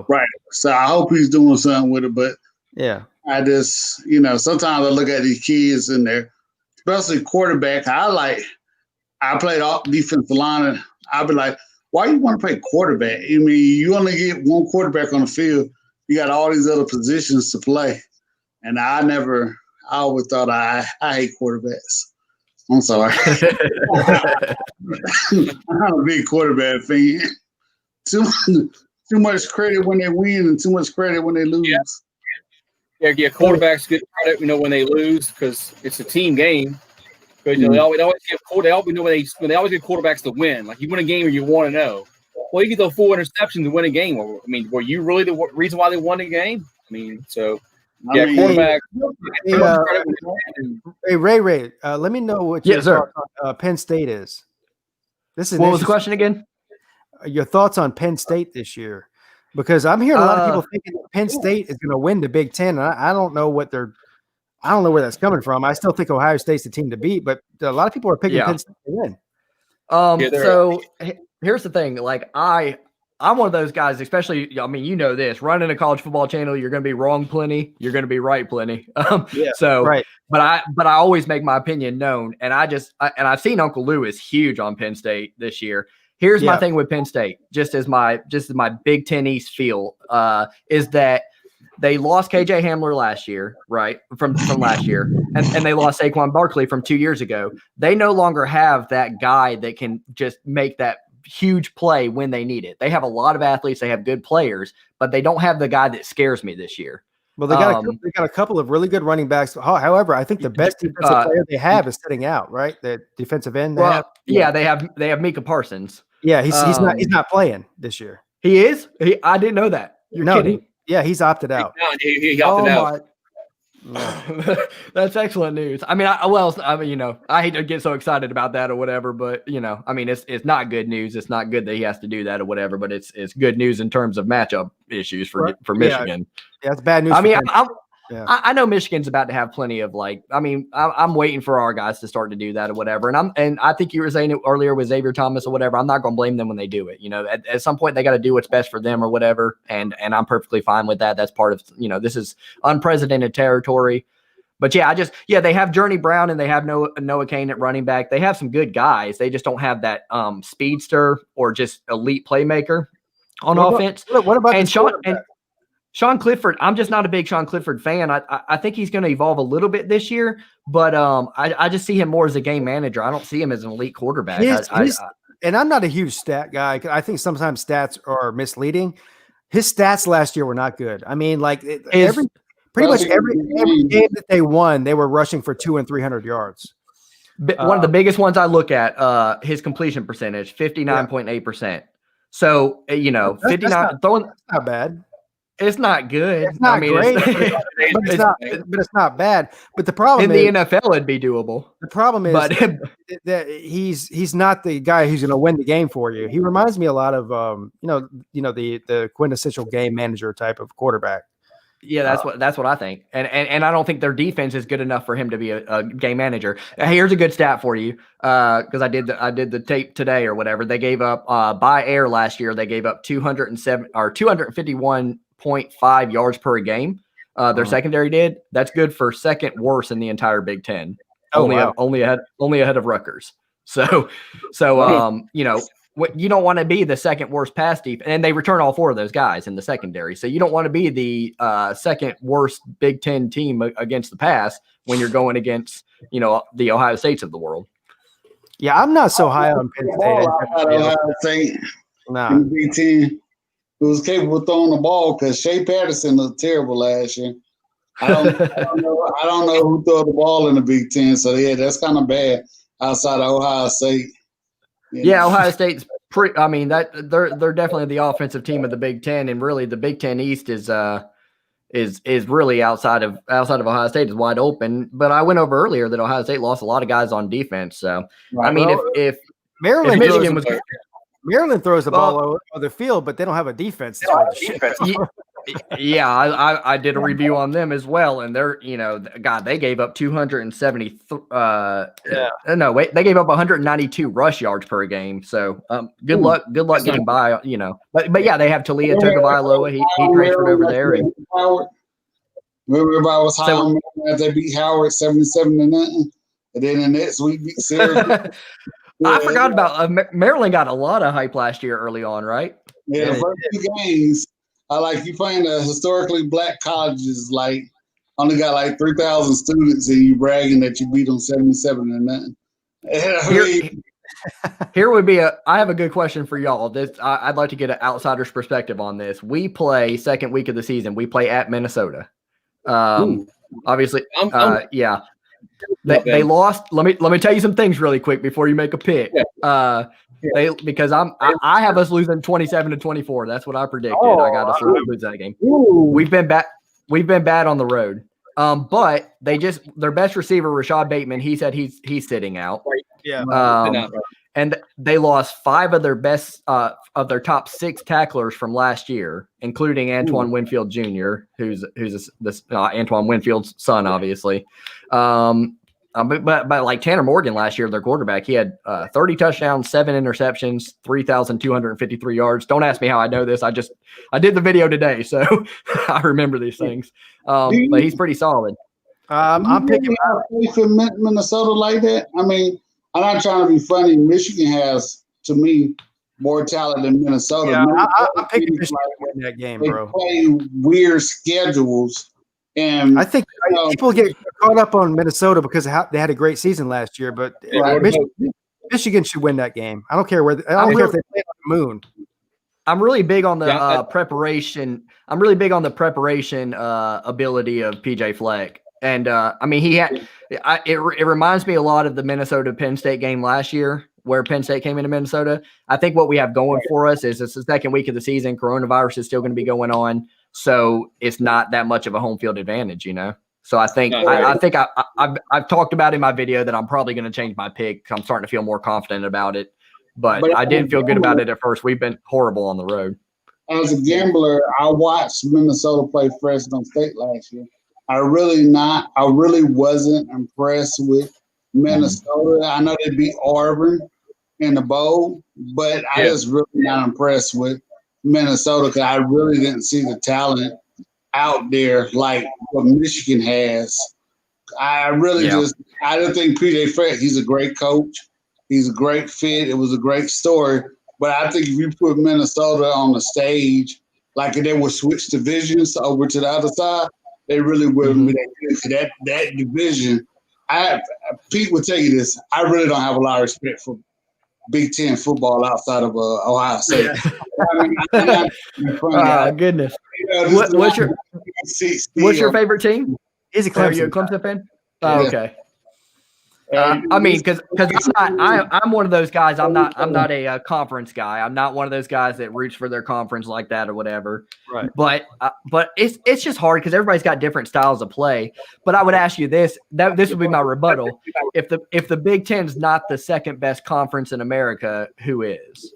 Right. So I hope he's doing something with it. But yeah, I just, sometimes I look at these kids and they're, especially quarterback. I played off defensive line, and I'd be like, why you want to play quarterback? I mean, you only get one quarterback on the field. You got all these other positions to play. And I always thought I hate quarterbacks. I'm sorry. I'm a big quarterback fan. Too much credit when they win and too much credit when they lose. Yeah, quarterbacks get credit, when they lose because it's a team game. Because they always give quarterbacks to win. Like you win a game or you want to know. Well, you get those 4 interceptions to win a game. I mean, were you really the reason why they won the game? I mean, so quarterback. Hey, Ray, let me know what your thoughts on Penn State is. What was the question again? Your thoughts on Penn State this year, because I'm hearing a lot of people thinking that Penn State is going to win the Big Ten. And I don't know I don't know where that's coming from. I still think Ohio State's the team to beat, but a lot of people are picking Penn State to win. So here's the thing. Like I'm one of those guys, especially, I mean, this, running a college football channel, you're going to be wrong plenty. You're going to be right plenty. But I always make my opinion known. And I've seen Uncle Lou is huge on Penn State this year. Here's my thing with Penn State, just as my Big Ten East feel, is that they lost KJ Hamler last year, right? From last year. And they lost Saquon Barkley from 2 years ago. They no longer have that guy that can just make that huge play when they need it. They have a lot of athletes. They have good players, but they don't have the guy that scares me this year. Well, they got a couple of really good running backs. However, I think the best defensive player they have is sitting out, right? The defensive end. They have Micah Parsons. Yeah, he's not playing this year. He is? I didn't know that. You're kidding. He's opted out. He opted out. That's excellent news. I mean, I hate to get so excited about that or whatever, but I mean, it's not good news. It's not good that he has to do that or whatever, but it's good news in terms of matchup issues for Michigan. Yeah, it's bad news. I mean, I know Michigan's about to have plenty of I'm waiting for our guys to start to do that or whatever. And I think you were saying it earlier with Xavier Thomas or whatever. I'm not going to blame them when they do it. At some point they got to do what's best for them or whatever. And I'm perfectly fine with that. That's part of, this is unprecedented territory. But they have Journey Brown and they have Noah Kane at running back. They have some good guys. They just don't have that speedster or just elite playmaker on offense. What about Sean Clifford? I'm just not a big Sean Clifford fan. I think he's going to evolve a little bit this year, but I just see him more as a game manager. I don't see him as an elite quarterback. and I'm not a huge stat guy. I think sometimes stats are misleading. His stats last year were not good. I mean, like pretty much every game that they won, they were rushing for 200 and 300 yards. One of the biggest ones I look at, his completion percentage, 59.8%. So, 59 that's not bad. It's not good. It's not great, but it's not bad. But the problem in the NFL, it'd be doable. The problem is that he's not the guy who's going to win the game for you. He reminds me a lot of the quintessential game manager type of quarterback. Yeah, that's what I think, and I don't think their defense is good enough for him to be a game manager. Here's a good stat for you, because I did the tape today or whatever. They gave up by air last year. They gave up 251.5 yards per game. Their secondary did. That's good for second worst in the entire Big Ten. Only ahead of Rutgers. So you don't want to be the second worst pass defense, and they return all four of those guys in the secondary. So you don't want to be the second worst Big Ten team against the pass when you're going against, the Ohio States of the world. Yeah, I'm not so high on Penn State. Ohio State in the Big Ten, who was capable of throwing the ball, because Shea Patterson looked terrible last year. I don't know who threw the ball in the Big Ten. So yeah, that's kind of bad outside of Ohio State. Yeah, Ohio State's pretty. I mean, that they're definitely the offensive team of the Big Ten, and really the Big Ten East is really outside of Ohio State is wide open. But I went over earlier that Ohio State lost a lot of guys on defense. So I mean, if Maryland Michigan was Maryland throws the ball over the field, but they don't have a defense. Yeah, I did a review on them as well, and they're they gave up 270. They gave up 192 rush yards per game. So good luck getting by. But yeah, they have Talia Tagovailoa. He transferred over there. And everybody was high on as they beat Howard 77-0, and then the next week beat Syracuse. I forgot about Maryland. Got a lot of hype last year early on, right? Yeah, the first two games. I like you playing the historically black colleges, like only got like 3,000 students, and you bragging that you beat them 77-0. Here would be I have a good question for y'all. I'd like to get an outsider's perspective on this. We play second week of the season. We play at Minnesota. Obviously, yeah. They lost. Let me tell you some things really quick before you make a pick. Because I have us losing 27-24. That's what I predicted. I got us lose that game. We've been bad on the road. But their best receiver, Rashad Bateman, he said he's sitting out. Yeah. And they lost 5 of their top 6 tacklers from last year, including Antoine Winfield Jr., who's Antoine Winfield's son, obviously. But like Tanner Morgan last year, their quarterback, he had 30 touchdowns, 7 interceptions, 3,253 yards. Don't ask me how I know this. I did the video today, so I remember these things. But he's pretty solid. I'm picking Minnesota like that. I mean, I'm not trying to be funny. Michigan has, to me, more talent than Minnesota. Yeah, I'm picking Michigan to win that game, bro. They play weird schedules. And I think people get caught up on Minnesota because they had a great season last year, but Michigan should win that game. I don't care where. I don't care if they play on the moon. I'm really big on the preparation. I'm really big on the preparation ability of PJ Fleck, and I mean it reminds me a lot of the Minnesota Penn State game last year, where Penn State came into Minnesota. I think what we have going for us is it's the second week of the season. Coronavirus is still going to be going on. So it's not that much of a home field advantage, So I think I've talked about in my video that I'm probably going to change my pick. I'm starting to feel more confident about it, but I didn't feel good about it at first. We've been horrible on the road. As a gambler, I watched Minnesota play Fresno State last year. I really wasn't impressed with Minnesota. I know they beat Auburn in the bowl, but I just really not impressed with Minnesota, because I really didn't see the talent out there like what Michigan has. I don't think PJ Fleck, he's a great coach. He's a great fit. It was a great story. But I think if you put Minnesota on the stage, like if they would switch divisions over to the other side, they really wouldn't be that good. That division, Pete will tell you this, I really don't have a lot of respect for Big Ten football outside of Ohio State. Goodness. What's your favorite team? He's a Are you a Clemson Clemson fan? Oh, okay. I mean, because I'm one of those guys. I'm not a conference guy. I'm not one of those guys that roots for their conference like that or whatever. Right. But it's just hard because everybody's got different styles of play. But I would ask you this. This would be my rebuttal. If the Big Ten's not the second best conference in America, who is?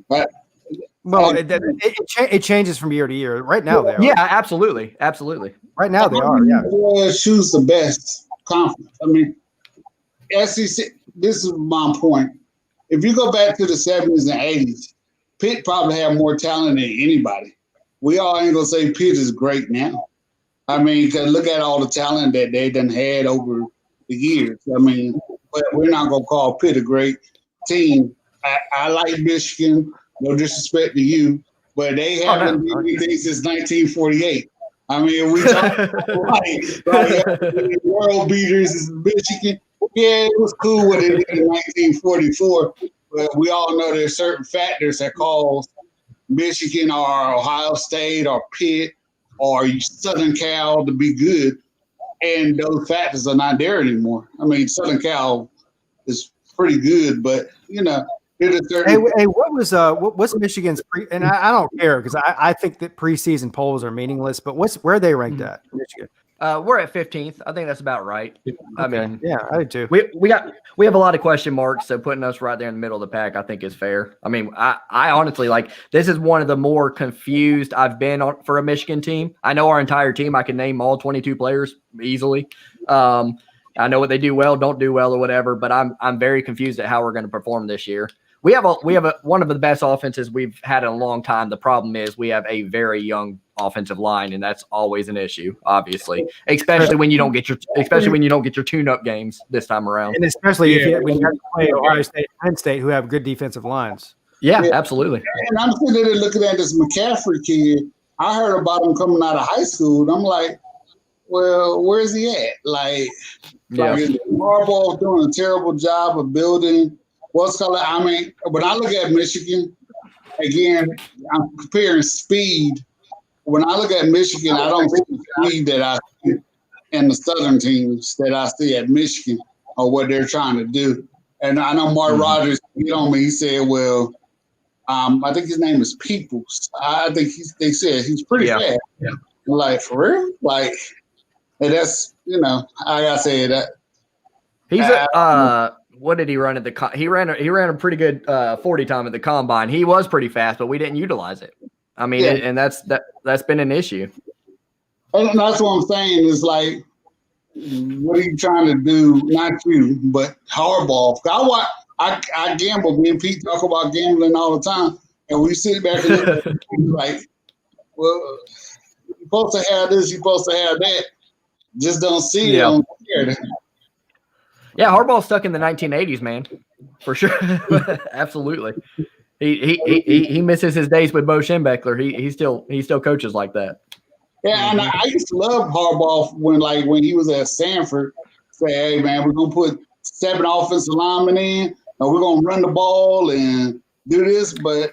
Well, it changes from year to year. Right now, they are. Yeah, absolutely. Right now, they are. Yeah. Choose the best conference. I mean, SEC. This is my point. If you go back to the 70s and 80s, Pitt probably had more talent than anybody. We all ain't gonna say Pitt is great now. I mean, cause look at all the talent that they done had over the years. I mean, but we're not gonna call Pitt a great team. I like Michigan. No disrespect to you, but they haven't done anything since 1948. I mean, we talk like world beaters is Michigan. Yeah, it was cool what they did in 1944, but we all know there's certain factors that cause Michigan or Ohio State or Pitt or Southern Cal to be good, and those factors are not there anymore. I mean, Southern Cal is pretty good, but what's Michigan's and I don't care because I think that preseason polls are meaningless, but where are they ranked at, Michigan? We're at 15th. I think that's about right. I mean, yeah, I do too. We have a lot of question marks, so putting us right there in the middle of the pack, I think, is fair. I mean, I honestly this is one of the more confused I've been on for a Michigan team. I know our entire team. I can name all 22 players easily. I know what they do well, don't do well, or whatever. But I'm very confused at how we're going to perform this year. We have one of the best offenses we've had in a long time. The problem is we have a very young offensive line, and that's always an issue, obviously, especially when you don't get your tune-up games this time around, and especially when you have to play Ohio State, Penn State, who have good defensive lines. Yeah, absolutely. And I'm sitting there looking at this McCaffrey kid. I heard about him coming out of high school, and I'm like, well, where's he at? Harbaugh doing a terrible job of building. I mean, when I look at Michigan, again, I'm comparing speed. When I look at Michigan, I don't see the speed that I see in the Southern teams that I see at Michigan or what they're trying to do. And I know Mark Rogers hit on me. He said, well, I think his name is Peoples. I think they said he's pretty fast. Yeah. Like, for real? Like, and that's, I gotta say that. He's what did he run at the he ran a pretty good 40 time at the combine. He was pretty fast, but we didn't utilize it. I mean, and that's been an issue. And that's what I'm saying is like, what are you trying to do? Not you, but Harbaugh. I gamble. Me and Pete talk about gambling all the time, and we sit back and look at it like, well, you're supposed to have this, you're supposed to have that. Just don't see it on here. Yeah, Harbaugh's stuck in the 1980s, man, for sure. Absolutely. He misses his days with Bo Schembechler. He still coaches like that. Yeah, and I used to love Harbaugh when he was at Stanford. Say, hey man, we're gonna put 7 offensive linemen in, and we're gonna run the ball and do this. But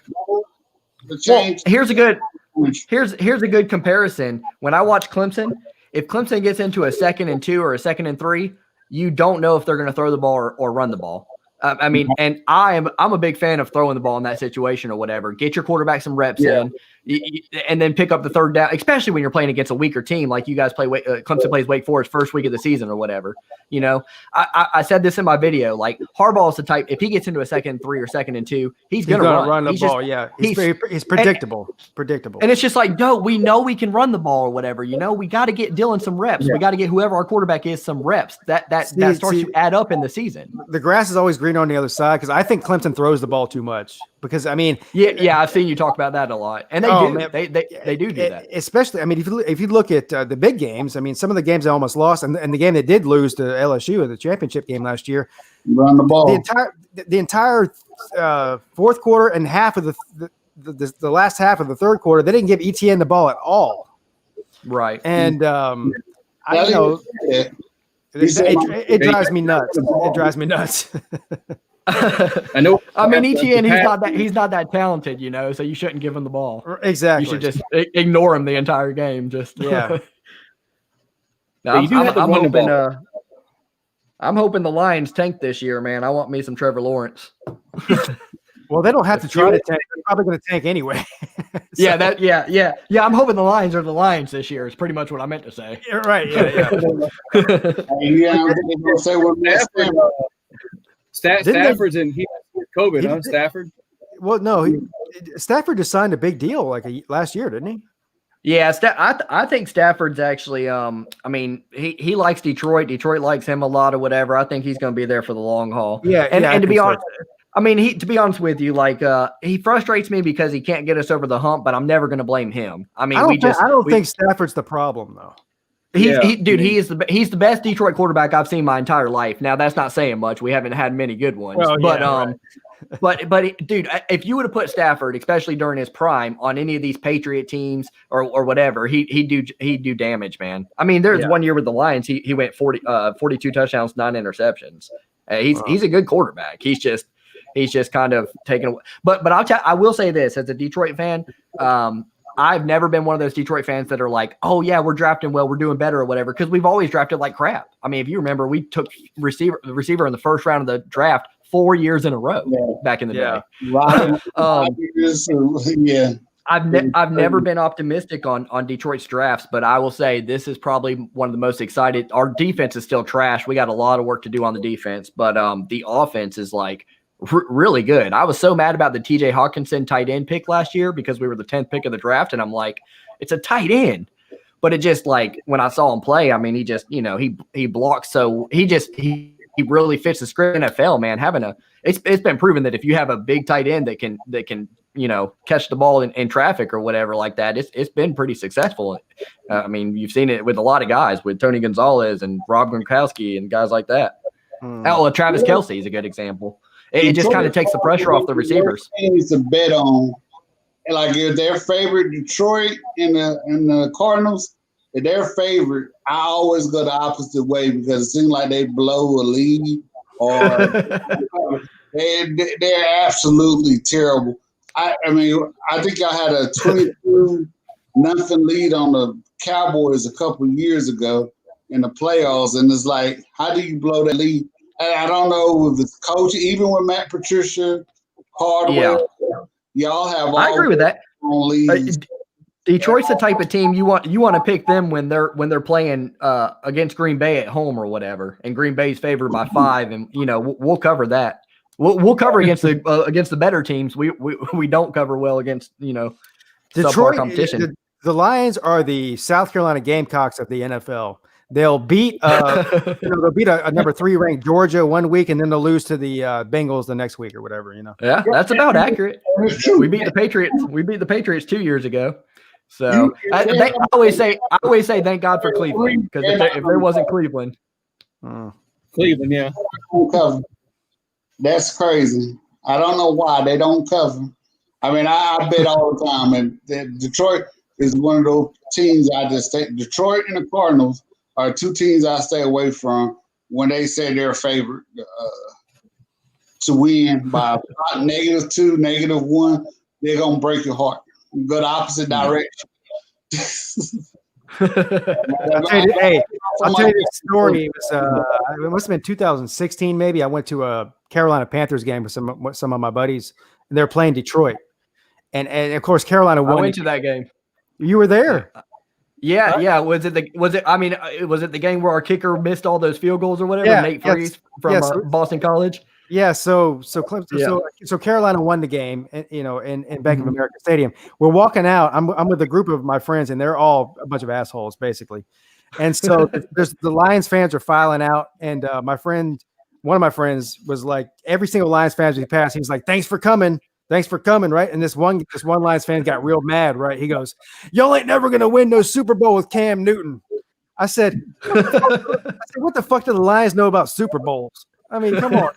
the change. Well, here's a good comparison. When I watch Clemson, if Clemson gets into a 2nd and 2 or a 2nd and 3. You don't know if they're going to throw the ball or run the ball. I mean, and I'm a big fan of throwing the ball in that situation or whatever. Get your quarterback some reps in, and then pick up the third down, especially when you're playing against a weaker team like you guys play. Clemson plays Wake Forest first week of the season or whatever. I said this in my video. Like Harbaugh is the type. If he gets into a 2nd and 3 or 2nd and 2, he's going to run the ball. He's predictable. And it's just like, no, we know we can run the ball or whatever. We got to get Dylan some reps. We got to get whoever our quarterback is some reps. That starts to add up in the season. The grass is always green on the other side because I think Clemson throws the ball too much. Because I mean, I've seen you talk about that a lot, and they do. Man, they do that. Especially, I mean, if you look at the big games, I mean, some of the games they almost lost, and the game they did lose to LSU in the championship game last year, run the ball. The entire fourth quarter and half of the last half of the third quarter, they didn't give ETN the ball at all. Right, and it drives me nuts. It drives me nuts. I know. I mean, Etienne, he's not that talented, so you shouldn't give him the ball. Exactly. You should just ignore him the entire game. Just yeah. No, I'm hoping the Lions tank this year, man. I want me some Trevor Lawrence. Well, they don't have to try to tank. They're probably going to tank anyway. Yeah. I'm hoping the Lions are the Lions this year. Is pretty much what I meant to say. You're right. Yeah. Stafford's in COVID, huh? Stafford. Well, no, Stafford just signed a big deal last year, didn't he? Yeah, I think Stafford's actually. He likes Detroit. Detroit likes him a lot, or whatever. I think he's going to be there for the long haul. Yeah, and to be honest. To be honest with you, he frustrates me because he can't get us over the hump, but I'm never going to blame him. I don't think Stafford's the problem though. He's the best Detroit quarterback I've seen my entire life. Now that's not saying much. We haven't had many good ones, but dude, if you would have put Stafford, especially during his prime, on any of these Patriot teams or whatever, he'd do damage, man. I mean, there's 1 year with the Lions, he went 42 touchdowns, 9 interceptions. He's a good quarterback. He's just kind of taken away. But I will say this as a Detroit fan, I've never been one of those Detroit fans that are like, oh yeah, we're drafting well, we're doing better or whatever, because we've always drafted like crap. I mean, if you remember, we took the receiver in the first round of the draft 4 years in a row back in the day. I've never been optimistic on Detroit's drafts, but I will say this is probably one of the most excited. Our defense is still trash. We got a lot of work to do on the defense, but the offense is really good. I was so mad about the TJ Hawkinson tight end pick last year because we were the 10th pick of the draft, and I'm like, it's a tight end. But it just when I saw him play, I mean, he just, he blocks. So he really fits the script. NFL, man, it's been proven that if you have a big tight end that can catch the ball in traffic or whatever like that, it's been pretty successful. I mean, you've seen it with a lot of guys, with Tony Gonzalez and Rob Gronkowski and guys like that. Travis Kelce is a good example. It just kind of takes the pressure off the receivers. Things to bet on, if they're favorite Detroit in the Cardinals, if they're favorite, I always go the opposite way because it seems like they blow a lead or they're absolutely terrible. I think I had a 22-0 lead on the Cowboys a couple of years ago in the playoffs, and it's like, how do you blow that lead? I don't know if it's coach, even with Matt Patricia, Hardware, y'all have. I agree with that. Detroit's the type of team you want to pick them when they're playing against Green Bay at home or whatever, and Green Bay's favored by 5, and we'll cover that. We'll cover against the better teams. We don't cover well against Detroit competition. The Lions are the South Carolina Gamecocks of the NFL. They'll beat a number 3 ranked Georgia 1 week, and then they'll lose to the Bengals the next week or whatever. Yeah, that's about accurate. We beat the Patriots. We beat the Patriots 2 years ago. So I always say thank God for Cleveland, because if there wasn't Cleveland, Cleveland, yeah, that's crazy. I don't know why they don't cover. I mean, I bet all the time, and Detroit is one of those teams I just take. Detroit and the Cardinals are 2 teams I stay away from when they say they're favored to win by -2, -1. They're gonna break your heart. You go the opposite direction. I'll tell you this story. It must have been 2016, maybe. I went to a Carolina Panthers game with some of my buddies, and they're playing Detroit, and of course Carolina won. I went to that game. You were there. Yeah. Was it the game where our kicker missed all those field goals or whatever? Yeah, Nate Freeze from Boston College. Yeah. So Carolina won the game, in Bank of America Stadium. We're walking out. I'm with a group of my friends, and they're all a bunch of assholes, basically. And so the Lions fans are filing out, and one of my friends was like, every single Lions fan we passed, he was like, "Thanks for coming." Right? And this one Lions fan got real mad, right? He goes, "Y'all ain't never gonna win no Super Bowl with Cam Newton." I said, "What the fuck do the Lions know about Super Bowls?" I mean, come on.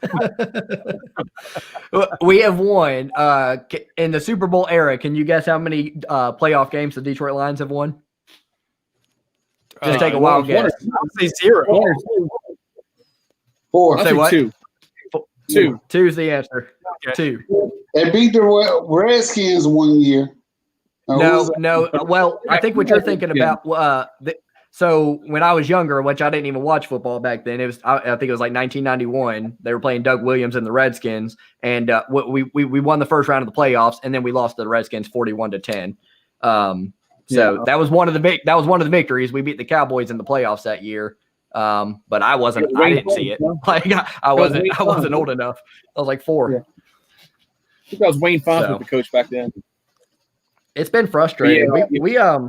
We have won in the Super Bowl era. Can you guess how many playoff games the Detroit Lions have won? Just take a wild guess. I'll say 0. 4. Say what? 2. Two. Two's the answer. Okay. 2. They beat the Redskins one year. No. Well, I think what you're thinking about. So when I was younger, which I didn't even watch football back then, I think it was like 1991. They were playing Doug Williams and the Redskins, and we won the first round of the playoffs, and then we lost to the Redskins 41-10. That was one of the victories. We beat the Cowboys in the playoffs that year. But I didn't see it. Like I wasn't old enough. I was like 4. Yeah. I think that was Wayne Fonz was the coach back then. It's been frustrating. Yeah.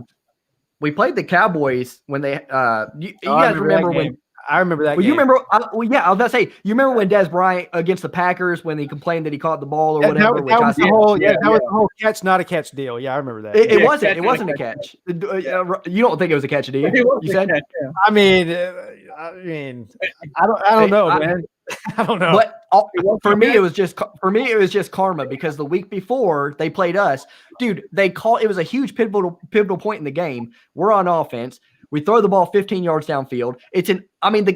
We played the Cowboys when they. You guys remember when? I remember that. Well, you remember? I was about to say. You remember when Des Bryant against the Packers when he complained that he caught the ball or whatever? That was the whole catch, not a catch deal. Yeah, I remember that. It wasn't. It wasn't a catch. You don't think it was a catch, do you? You said. I mean, I don't know, man. I don't know. But for me, it was just karma because the week before they played us, dude. It was a huge pivotal point in the game. We're on offense. We throw the ball 15 yards downfield. The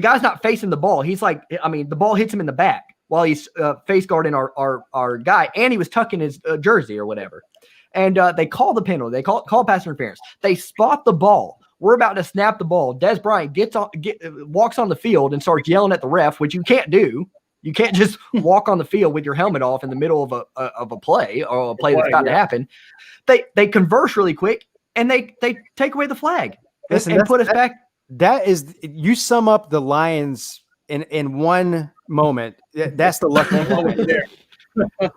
guy's not facing the ball. He's like, the ball hits him in the back while he's face guarding our guy, and he was tucking his jersey or whatever. And they call the penalty. They call pass interference. They spot the ball. We're about to snap the ball. Des Bryant walks on the field and starts yelling at the ref, which you can't do. You can't just walk on the field with your helmet off in the middle of a play or a play that's about to happen. They converse really quick and they take away the flag and put us back. That is, you sum up the Lions in one moment. That's the lucky moment there.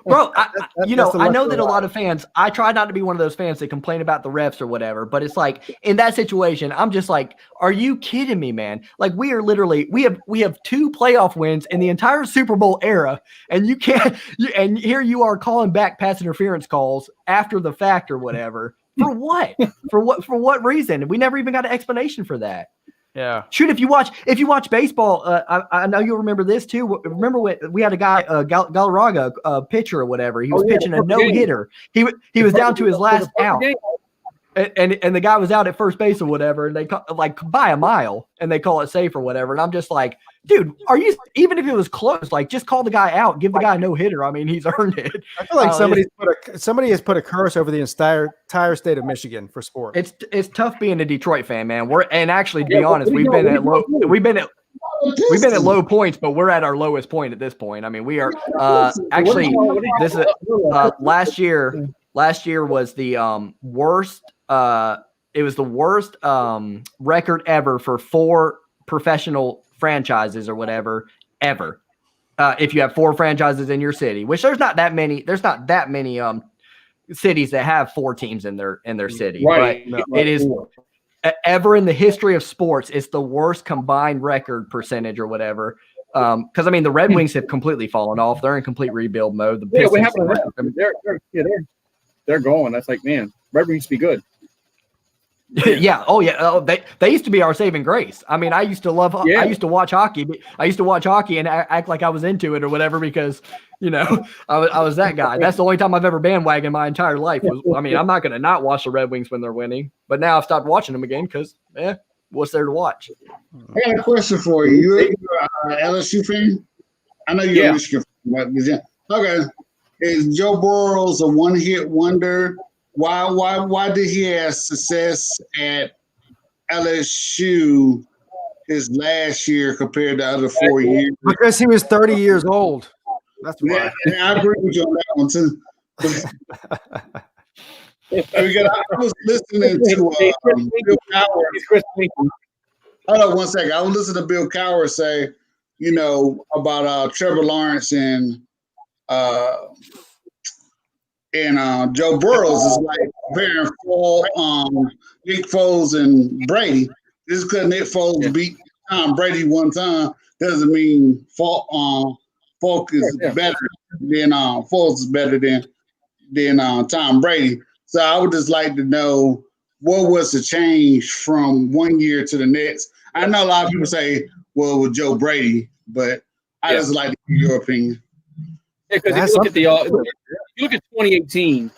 Bro, I know that a lot of fans, I try not to be one of those fans that complain about the refs or whatever, but it's like in that situation, I'm just like, are you kidding me, man? Like we have 2 playoff wins in the entire Super Bowl era, and and here you are calling back pass interference calls after the fact or whatever. For what? For what reason? We never even got an explanation for that. Yeah. Shoot, if you watch baseball, I know you'll remember this too. Remember when we had a guy, Galarraga, pitcher or whatever. He was pitching a no-hitter. He was down to his last out. And the guy was out at first base or whatever, and they by a mile, and they call it safe or whatever. And I'm just like, dude, even if it was close, like just call the guy out, give the guy a no-hitter. I mean, he's earned it. I feel like somebody has put a curse over the entire state of Michigan for sports. It's tough being a Detroit fan, man. Actually, to be honest, we've been at low points, but we're at our lowest point at this point. I mean, we are actually this is last year. Last year was the worst. It was the worst record ever for 4 professional franchises or whatever ever. If you have 4 franchises in your city, which there's not that many cities that have 4 teams in their city. Right. But it is ever in the history of sports. It's the worst combined record percentage or whatever. Because the Red Wings have completely fallen off. They're in complete rebuild mode. The Pistons, they're going. That's like, man, Red Wings be good. Yeah. Oh, yeah. Oh, they used to be our saving grace. I mean, I used to love. Yeah. I used to watch hockey. I used to watch hockey and act like I was into it or whatever because I was that guy. That's the only time I've ever bandwagoned my entire life. I'm not going to not watch the Red Wings when they're winning, but now I've stopped watching them again because what's there to watch? I got a question for you. You're an LSU fan? I know you're a Michigan fan. Okay. Is Joe Burrow a one-hit wonder? Why did he have success at LSU his last year compared to the other 4 years? Because he was 30 years old. That's why. Yeah, I agree with you on that one too. I was listening to Bill Cowher. Hold on 1 second. I was listening to Bill Cowher say, about Trevor Lawrence and Joe Burrow is like comparing Nick Foles and Brady. Just because Nick Foles beat Tom Brady one time doesn't mean Falk is better than Foles is better than Tom Brady. So I would just like to know what was the change from 1 year to the next. I know a lot of people say, well, with Joe Brady, but I just like to hear your opinion. Yeah, because if you look at 2018,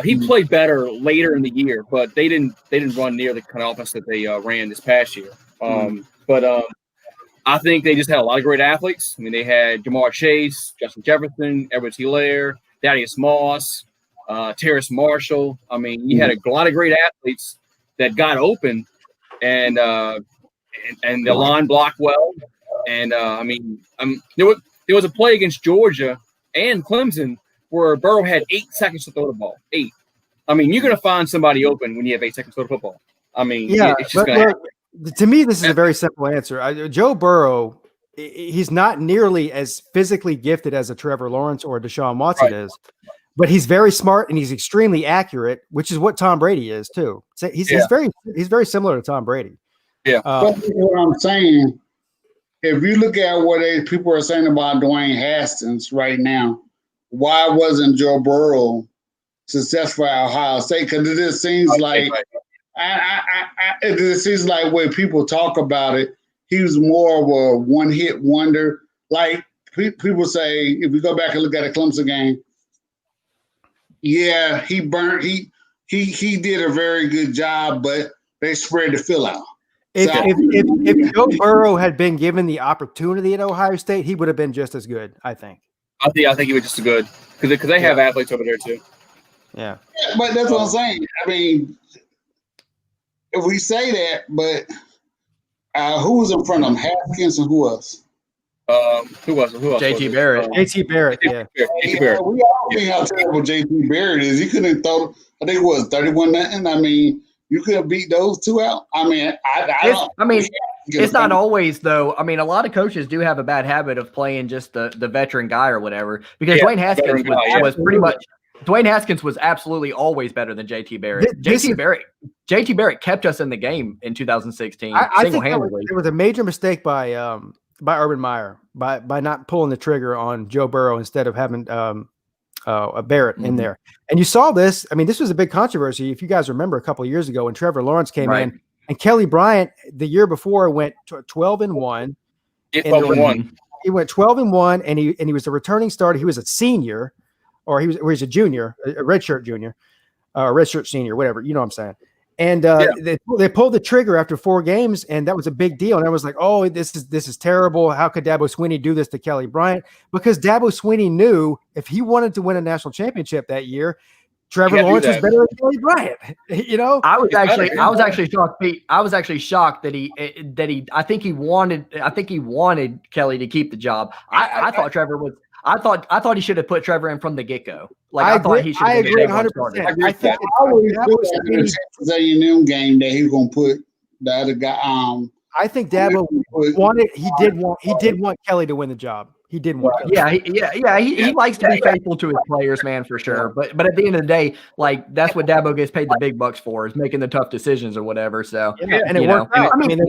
he played better later in the year, but they didn't run near the kind of offense that they ran this past year. But I think they just had a lot of great athletes. I mean, they had Jamar Chase, Justin Jefferson, Everett Hilaire, Thaddeus Moss, Terrace Marshall. I mean, you had a lot of great athletes that got open, and the line blocked well. And there was a play against Georgia and Clemson where Burrow had 8 seconds to throw the ball. 8. I mean, you're going to find somebody open when you have 8 seconds to throw the football. I mean, it's just going to happen. To me, this is a very simple answer. Joe Burrow, he's not nearly as physically gifted as a Trevor Lawrence or a Deshaun Watson is, but he's very smart and he's extremely accurate, which is what Tom Brady is too. So he's very similar to Tom Brady. Yeah. But what I'm saying, if you look at what people are saying about Dwayne Haskins right now, why wasn't Joe Burrow successful at Ohio State? Because it just seems like it just seems like when people talk about it, he was more of a one-hit wonder. Like people say, if you go back and look at a Clemson game, yeah, he did a very good job, but they spread the fill out. If Joe Burrow had been given the opportunity at Ohio State, he would have been just as good, I think. I think he was just as good because they have athletes over there too. Yeah, but that's what I'm saying. I mean, if we say that, but who was in front of him? Haskins and who else? Who else? JT Barrett. JT Barrett. Yeah. JT Barrett. We all see how terrible JT Barrett is. He couldn't throw. I think it was 31-0. I mean, you could have beat those two out. I mean, it's not always though. I mean, a lot of coaches do have a bad habit of playing just the veteran guy or whatever. Because Dwayne Haskins was pretty much. Dwayne Haskins was absolutely always better than JT Barrett. JT Barrett kept us in the game in 2016 single-handedly. There was a major mistake by Urban Meyer by not pulling the trigger on Joe Burrow instead of having a Barrett in there. And you saw this. I mean, this was a big controversy. If you guys remember a couple of years ago when Trevor Lawrence came in, and Kelly Bryant the year before went 12-1. He went 12-1, and he was a returning starter. He was a senior. Or he was a junior, a redshirt junior, redshirt senior, whatever. You know what I'm saying? And they pulled the trigger after 4 games, and that was a big deal. And I was like, "Oh, this is terrible. How could Dabo Swinney do this to Kelly Bryant?" Because Dabo Swinney knew if he wanted to win a national championship that year, Trevor Lawrence was better than Kelly Bryant. You know, I was actually shocked, Pete. I was actually shocked that he I think he wanted Kelly to keep the job. I thought Trevor was. I thought he should have put Trevor in from the get-go. Like I thought he should have been 100%. I think the A&M game that he was going to put the other guy. I think Dabo wanted. He did want Kelly to win the job. He did want. Kelly. He likes to be faithful to his players, man, for sure. But at the end of the day, like that's what Dabo gets paid the big bucks for, is making the tough decisions or whatever. So and it worked out. I mean,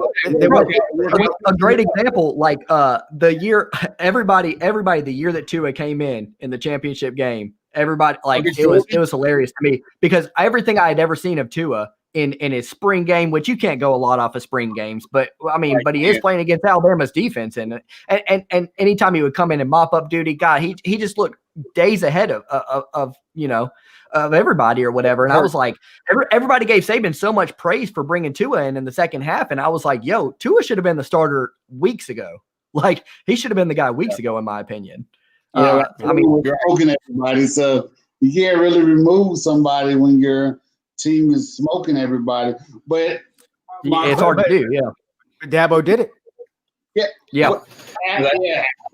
a great example, like the year everybody the year that Tua came in the championship game, everybody like it was hilarious to me because everything I had ever seen of Tua in his spring game, which you can't go a lot off of spring games, but I mean, but he is playing against Alabama's defense, and anytime he would come in and mop up duty, God, he just looked days ahead of everybody or whatever. And I was like, everybody gave Saban so much praise for bringing Tua in the second half, and I was like, yo, Tua should have been the starter weeks ago. Like he should have been the guy weeks ago, in my opinion. I mean, you're poking everybody, so you can't really remove somebody when you're team is smoking everybody, but it's hard to do. Yeah, Dabo did it. Yeah.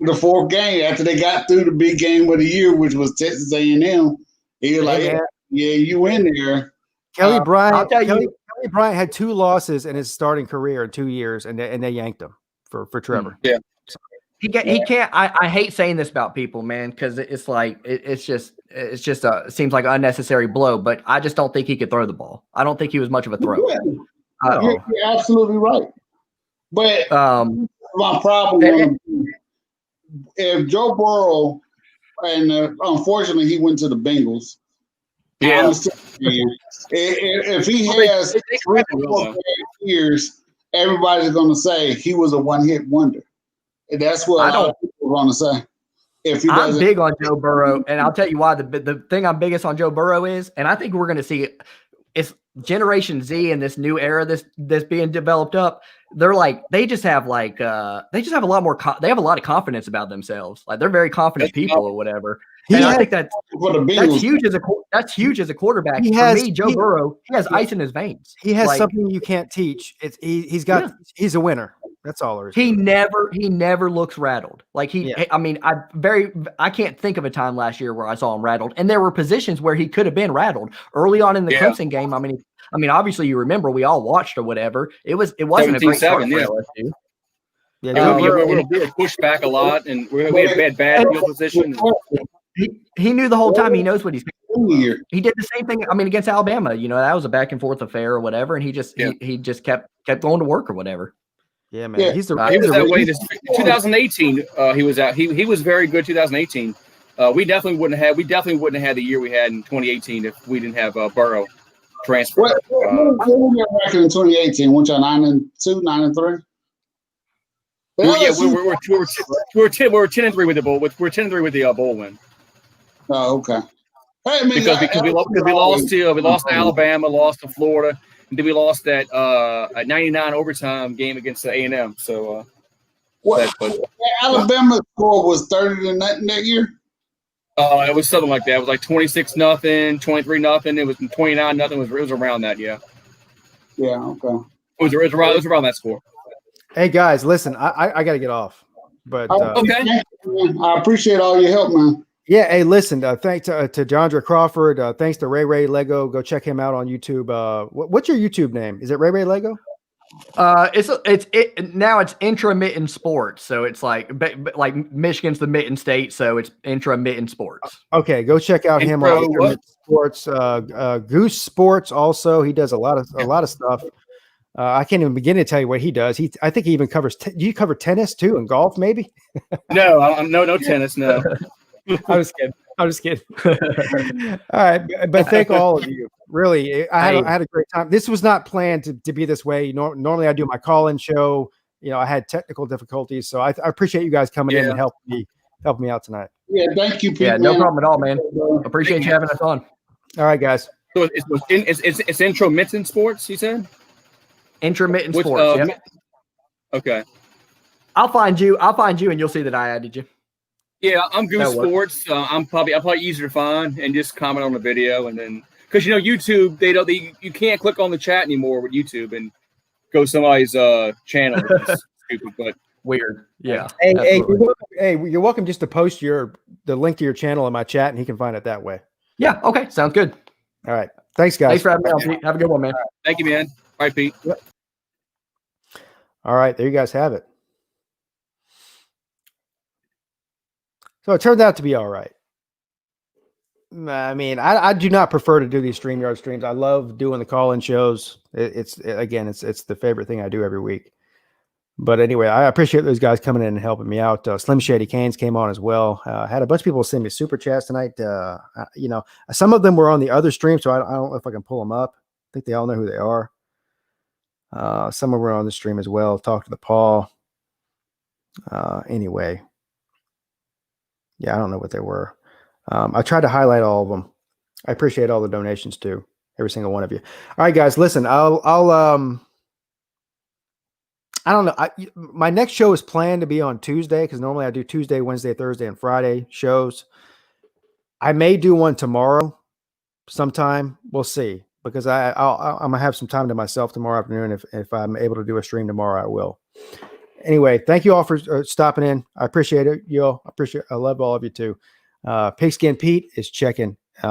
The 4th game after they got through the big game of the year, which was Texas A&M, he was like, "Yeah, you in there." Kelly Bryant. Kelly Bryant had 2 losses in his starting career in 2 years, and they yanked him for Trevor. Yeah. He can't. I hate saying this about people, man, because it's like it seems like an unnecessary blow. But I just don't think he could throw the ball. I don't think he was much of a thrower. You're absolutely right. But my problem if Joe Burrow, and unfortunately he went to the Bengals. Yeah. If he has 3 or 4 years, everybody's going to say he was a one-hit wonder. That's what a lot of people are going to say. I'm big on Joe Burrow, and I'll tell you why. The thing I'm biggest on Joe Burrow is, and I think we're going to see it's Generation Z and this new era that's being developed up. they're like they just have a lot more. They have a lot of confidence about themselves. Like they're very confident people or whatever. And I think that's huge as a quarterback. For me, Joe Burrow, he has ice in his veins. He has something you can't teach. He's a winner. That's all there is. He never looks rattled. Like I mean, I can't think of a time last year where I saw him rattled. And there were positions where he could have been rattled early on in the Clemson game. I mean, obviously you remember we all watched or whatever. It wasn't a great start for LSU. Yeah, we were pushed back a lot, and we had bad field position. He knew the whole time. He knows what he's doing. He did the same thing. I mean, against Alabama, that was a back and forth affair or whatever, and he just kept going to work or whatever. Yeah, man. He was that way. 2018, he was out. He was very good. 2018. We definitely wouldn't have had the year we had in 2018 if we didn't have Burrow transfer. What were your record in 2018? Weren't y'all 9-2, 9-3? We're 10-3 with the bowl. We're 10-3 with the bowl win. Oh, okay. Hey, because we lost to Alabama, lost to Florida, and then we lost that 99 overtime game against the A&M. So, Alabama score was 30 to nothing that year. It was something like that. It was like 26-0, 23-0. It was 29-0. It was around that. Yeah. Yeah. Okay. It was around that score. Hey guys, listen, I got to get off, but okay. I appreciate all your help, man. Yeah. Hey, listen, thanks to Jandra Crawford. Thanks to Ray Lego. Go check him out on YouTube. What's your YouTube name? Is it Ray Lego? Now it's Intramitten Sports, so it's like Michigan's the Mitten State, so it's Intramitten Sports. Okay, go check out him on Intramitten Sports. Goose Sports also. He does a lot of stuff. I can't even begin to tell you what he does. I think he even covers. Do you cover tennis too and golf? Maybe. No tennis. No. I was kidding. All right, but thank all of you. Really, I had a great time. This was not planned to be this way. Normally, I do my call-in show. I had technical difficulties, so I appreciate you guys coming in and helping me out tonight. Yeah, thank you, Pete. Yeah, no problem at all, man. Appreciate you having us on. All right, guys. So it's Intramitten Sports, you said? Intermittent Sports. Yep. Okay. I'll find you, and you'll see that I added you. Yeah, I'm Goose Sports. I'm probably easier to find and just comment on the video, and then because YouTube you can't click on the chat anymore with YouTube and go somebody's channel. It's stupid, but weird. Yeah. Hey, you're welcome just to post the link to your channel in my chat, and he can find it that way. Yeah. Okay. Sounds good. All right. Thanks, guys. Thanks for having me on, Pete. Have a good one, man. Thank you, man. All right, Pete. Yep. All right, there you guys have it. So it turned out to be all right. I mean, I do not prefer to do these StreamYard streams. I love doing the call-in shows. It's the favorite thing I do every week. But anyway, I appreciate those guys coming in and helping me out. Slim Shady Canes came on as well. Had a bunch of people send me super chats tonight. Some of them were on the other stream, so I don't know if I can pull them up. I think they all know who they are. Some were on the stream as well. Talk to the Paul. Anyway. Yeah, I don't know what they were. I tried to highlight all of them. I appreciate all the donations too. Every single one of you. All right, guys, listen, I don't know. My next show is planned to be on Tuesday because normally I do Tuesday, Wednesday, Thursday, and Friday shows. I may do one tomorrow sometime. We'll see. Because I'm gonna have some time to myself tomorrow afternoon. If I'm able to do a stream tomorrow, I will. Anyway, thank you all for stopping in. I appreciate it, y'all. I love all of you too. Pigskin Pete is checking